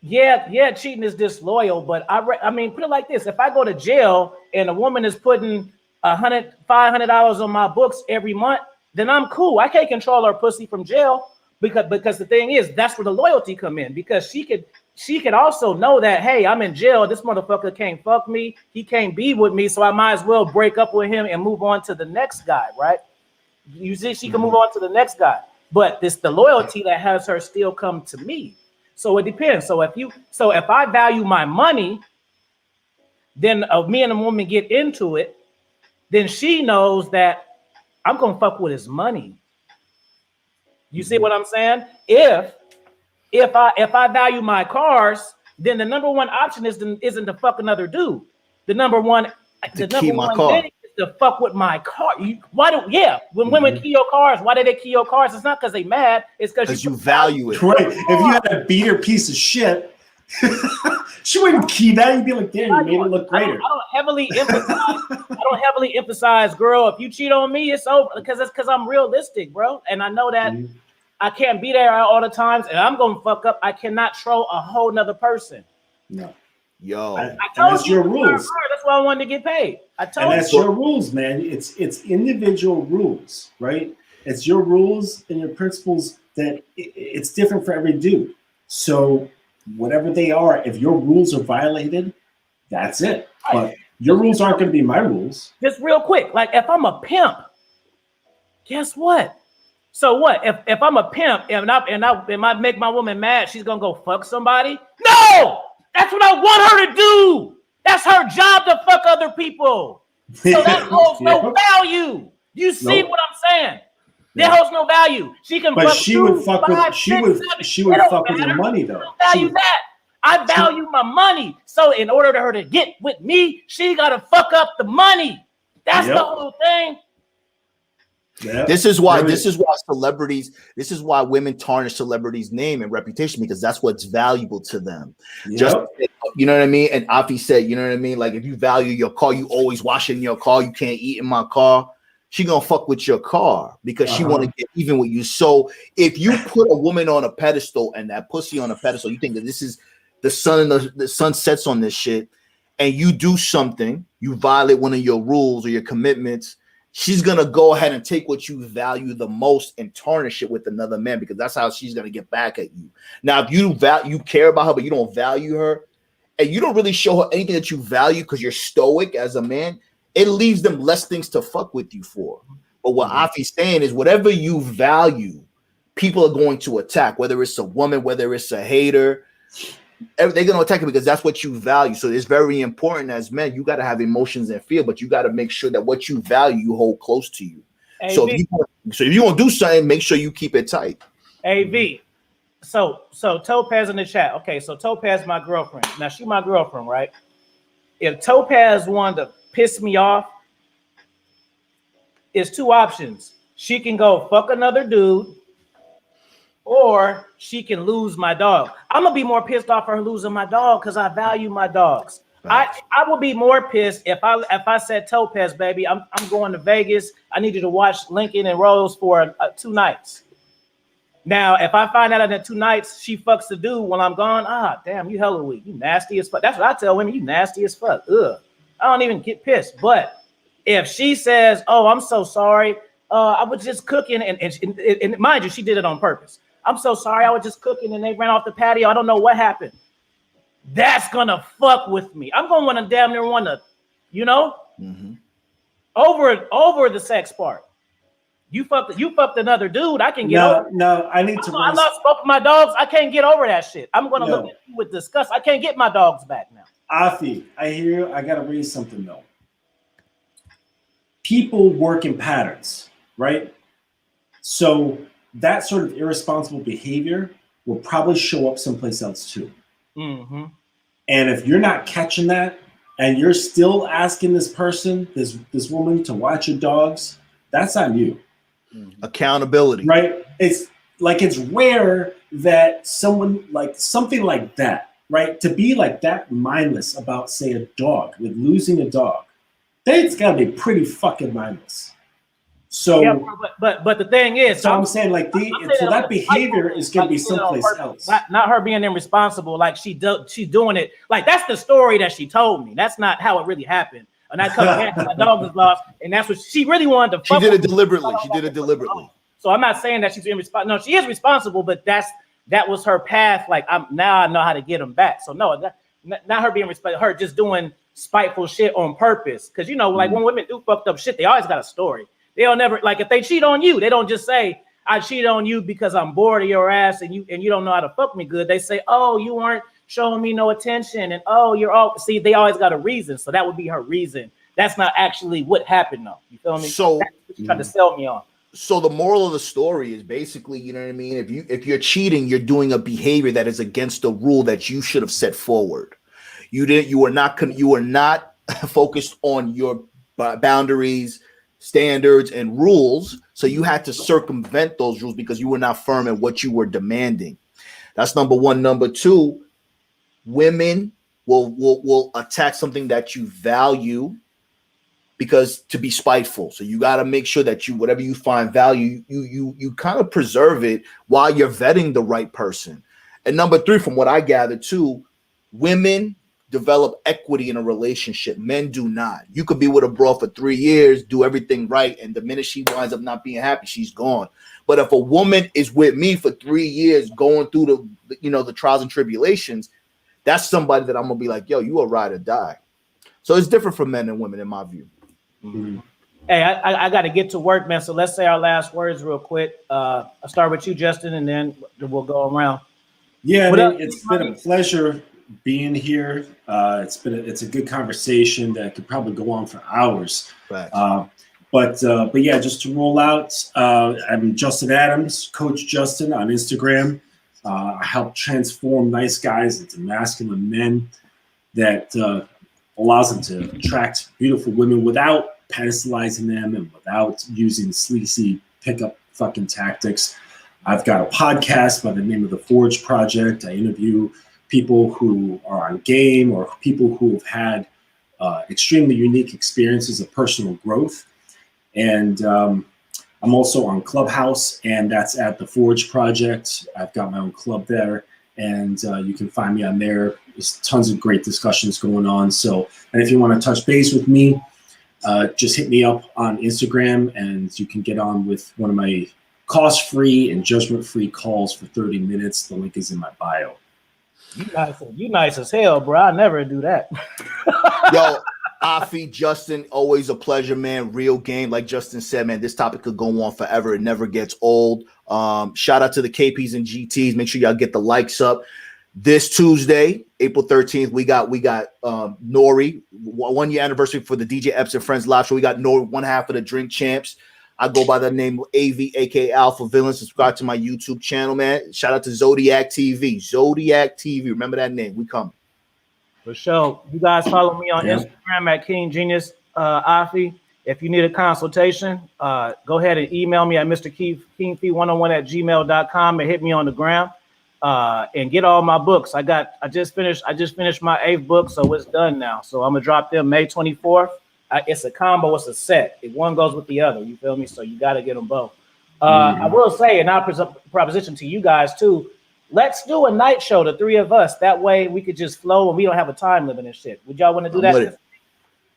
yeah, cheating is disloyal, but I mean, put it like this: if I go to jail and a woman is putting $500 on my books every month, then I'm cool. I can't control her pussy from jail because the thing is, that's where the loyalty come in, because she could also know that, hey, I'm in jail. This motherfucker can't fuck me. He can't be with me, so I might as well break up with him and move on to the next guy, right? You see, she can move on to the next guy, but it's the loyalty that has her still come to me. So it depends. So if I value my money, then me and a woman get into it, then she knows that I'm gonna fuck with his money. You see what I'm saying? If I value my cars, then the number one option isn't to fuck another dude. The number one thing is to fuck with my car. When women key your cars, why do they key your cars? It's not because they mad. It's because you value it. Right. If you had a beater piece of shit, she wouldn't key that. You'd be like, damn, you made it look greater. I don't heavily emphasize, girl, if you cheat on me, it's over, because I'm realistic, bro. And I know that I can't be there all the times, and I'm gonna fuck up. I cannot troll a whole nother person. No. Yo, I told that's you your rules. That's why I wanted to get paid. That's your rules, man. It's individual rules, right? It's your rules and your principles that it's different for every dude. So whatever they are, if your rules are violated, that's it. Right. But your rules aren't going to be my rules. Just real quick, like if I'm a pimp, guess what? So what? If I'm a pimp and I make my woman mad, she's gonna go fuck somebody? No! That's what I want her to do. That's her job, to fuck other people. So that holds no value. You see what I'm saying? That holds no value. She can. But she would fuck with your money though. Value that. I value my money. So in order for her to get with me, she gotta fuck up the money. That's the whole thing. Yeah. This is why women tarnish celebrities' name and reputation, because that's what's valuable to them. Yep. Just, you know what I mean? And Afi said, you know what I mean? Like, if you value your car, you always wash it in your car, you can't eat in my car, she gonna fuck with your car because she want to get even with you. So if you put a woman on a pedestal and that pussy on a pedestal, you think that this is the sun, and the sun sets on this shit, and you do something, you violate one of your rules or your commitments, she's gonna go ahead and take what you value the most and tarnish it with another man, because that's how she's gonna get back at you. Now, if you care about her, but you don't value her, and you don't really show her anything that you value because you're stoic as a man, it leaves them less things to fuck with you for. But what Afi's saying is, whatever you value, people are going to attack, whether it's a woman, whether it's a hater. They're going to attack it because that's what you value. So it's very important as men. You got to have emotions and feel, but you got to make sure that what you value, you hold close to you. So if you want to do something, make sure you keep it tight. AV. So Topaz in the chat. Okay, so Topaz, my girlfriend. Now she my girlfriend, right? If Topaz wanted to piss me off, it's two options. She can go fuck another dude, or she can lose my dog. I'm gonna be more pissed off for her losing my dog because I value my dogs. I will be more pissed if I said, Topaz, baby, I'm going to Vegas. I need you to watch Lincoln and Rose for 2 nights. Now, if I find out in that 2 nights she fucks the dude when I'm gone, damn, you hella weak. You nasty as fuck. That's what I tell women. You nasty as fuck. Ugh. I don't even get pissed. But if she says, oh, I'm so sorry, I was just cooking, and mind you, she did it on purpose. I'm so sorry, I was just cooking and they ran off the patio. I don't know what happened. That's gonna fuck with me. I'm gonna damn near want to, over the sex part. You fucked another dude. I can get over. No, I need to. I lost both of my dogs. I can't get over that shit. I'm gonna look at you with disgust. I can't get my dogs back now. Afi, I hear you. I gotta raise something though. People work in patterns, right? So that sort of irresponsible behavior will probably show up someplace else too. Mm-hmm. And if you're not catching that, and you're still asking this person, this woman, to watch your dogs, that's on you. Accountability, right? It's rare that someone like something like that, right? To be like that mindless about, say, a dog, with losing a dog, that's got to be pretty fucking mindless. So, yeah, but the thing is, so I'm saying like that behavior is going to be someplace else. Not her being irresponsible, like she's doing it. Like that's the story that she told me. That's not how it really happened. And I come back, my dog was lost, and that's what she really wanted to. She did it deliberately. She did it deliberately. So I'm not saying that she's irresponsible. No, she is responsible, but that was her path. Like now I know how to get them back. So no, not her being responsible. Her just doing spiteful shit on purpose. Because like when women do fucked up shit, they always got a story. They'll never, like, if they cheat on you, they don't just say, I cheated on you because I'm bored of your ass and you don't know how to fuck me good. They say, oh, you weren't showing me no attention, and oh, you're all, see, they always got a reason. So that would be her reason. That's not actually what happened though. You feel me? So that's what you're trying to sell me on. So the moral of the story is basically, you know what I mean? If you're cheating, you're doing a behavior that is against the rule that you should have set forward. You are not focused on your boundaries, standards, and rules. So you had to circumvent those rules because you were not firm in what you were demanding. That's number one. Number two, women will attack something that you value because to be spiteful. So you got to make sure that whatever you find value, you kind of preserve it while you're vetting the right person. And number three, from what I gather too, women develop equity in a relationship. Men do not. You could be with a bro for 3 years, do everything right, and the minute she winds up not being happy, she's gone. But if a woman is with me for 3 years, going through the trials and tribulations, that's somebody that I'm gonna be like, yo, you a ride or die. So it's different for men and women, in my view. Mm-hmm. Hey, I got to get to work, man. So let's say our last words real quick. I'll start with you, Justin, and then we'll go around. Yeah, it's been a pleasure being here. It's a good conversation that could probably go on for hours. Right. But yeah, just to roll out, I'm Justin Adams, Coach Justin on Instagram. I help transform nice guys into masculine men that allows them to attract beautiful women without pedestalizing them and without using sleazy pickup fucking tactics. I've got a podcast by the name of The Forge Project. I interview people who are on game or people who have had extremely unique experiences of personal growth. And I'm also on Clubhouse, and that's at The Forge Project. I've got my own club there, and you can find me on there. There's tons of great discussions going on. So, and if you want to touch base with me, just hit me up on Instagram, and you can get on with one of my cost-free and judgment-free calls for 30 minutes. The link is in my bio. You nice as hell, bro. I never do that. Yo, Afi, Justin, always a pleasure, man. Real game. Like Justin said, man, this topic could go on forever. It never gets old. Shout out to the KPs and GTs. Make sure y'all get the likes up. This Tuesday, April 13th, we got Nori, 1 year anniversary for the DJ Epps and Friends live show. We got Nori, one half of the Drink Champs. I go by the name of AV, aka Alpha Villain. Subscribe to my YouTube channel, man. Shout out to Zodiac TV. Zodiac TV. Remember that name. We coming. For sure. You guys follow me on Instagram at King Genius Afi. If you need a consultation, go ahead and email me at mrkingfee101@gmail.com and hit me on the gram. And get all my books. I just finished my 8th book, so it's done now. So I'm gonna drop them May 24th. It's a combo, it's a set. If one goes with the other, you feel me? So you got to get them both. I will say, and I'll proposition to you guys too, let's do a night show, the three of us. That way we could just flow and we don't have a time limit and shit. Would y'all want to do that?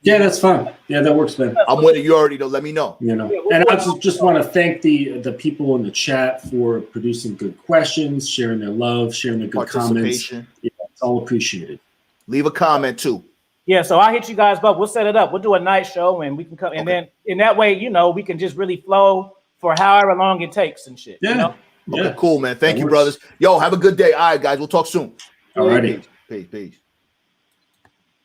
Yeah, that's fine. Yeah, that works, man. I'm with it. You already know. Let me know. And I just want to thank the people in the chat for producing good questions, sharing their love, sharing their good comments. Yeah, it's all appreciated. Leave a comment too. Yeah, so I'll hit you guys both. We'll set it up. We'll do a night show and we can come. And then in that way, we can just really flow for however long it takes and shit. Yeah. Okay, cool, man. Thank you, brothers. Yo, have a good day. All right, guys. We'll talk soon. All righty. Peace.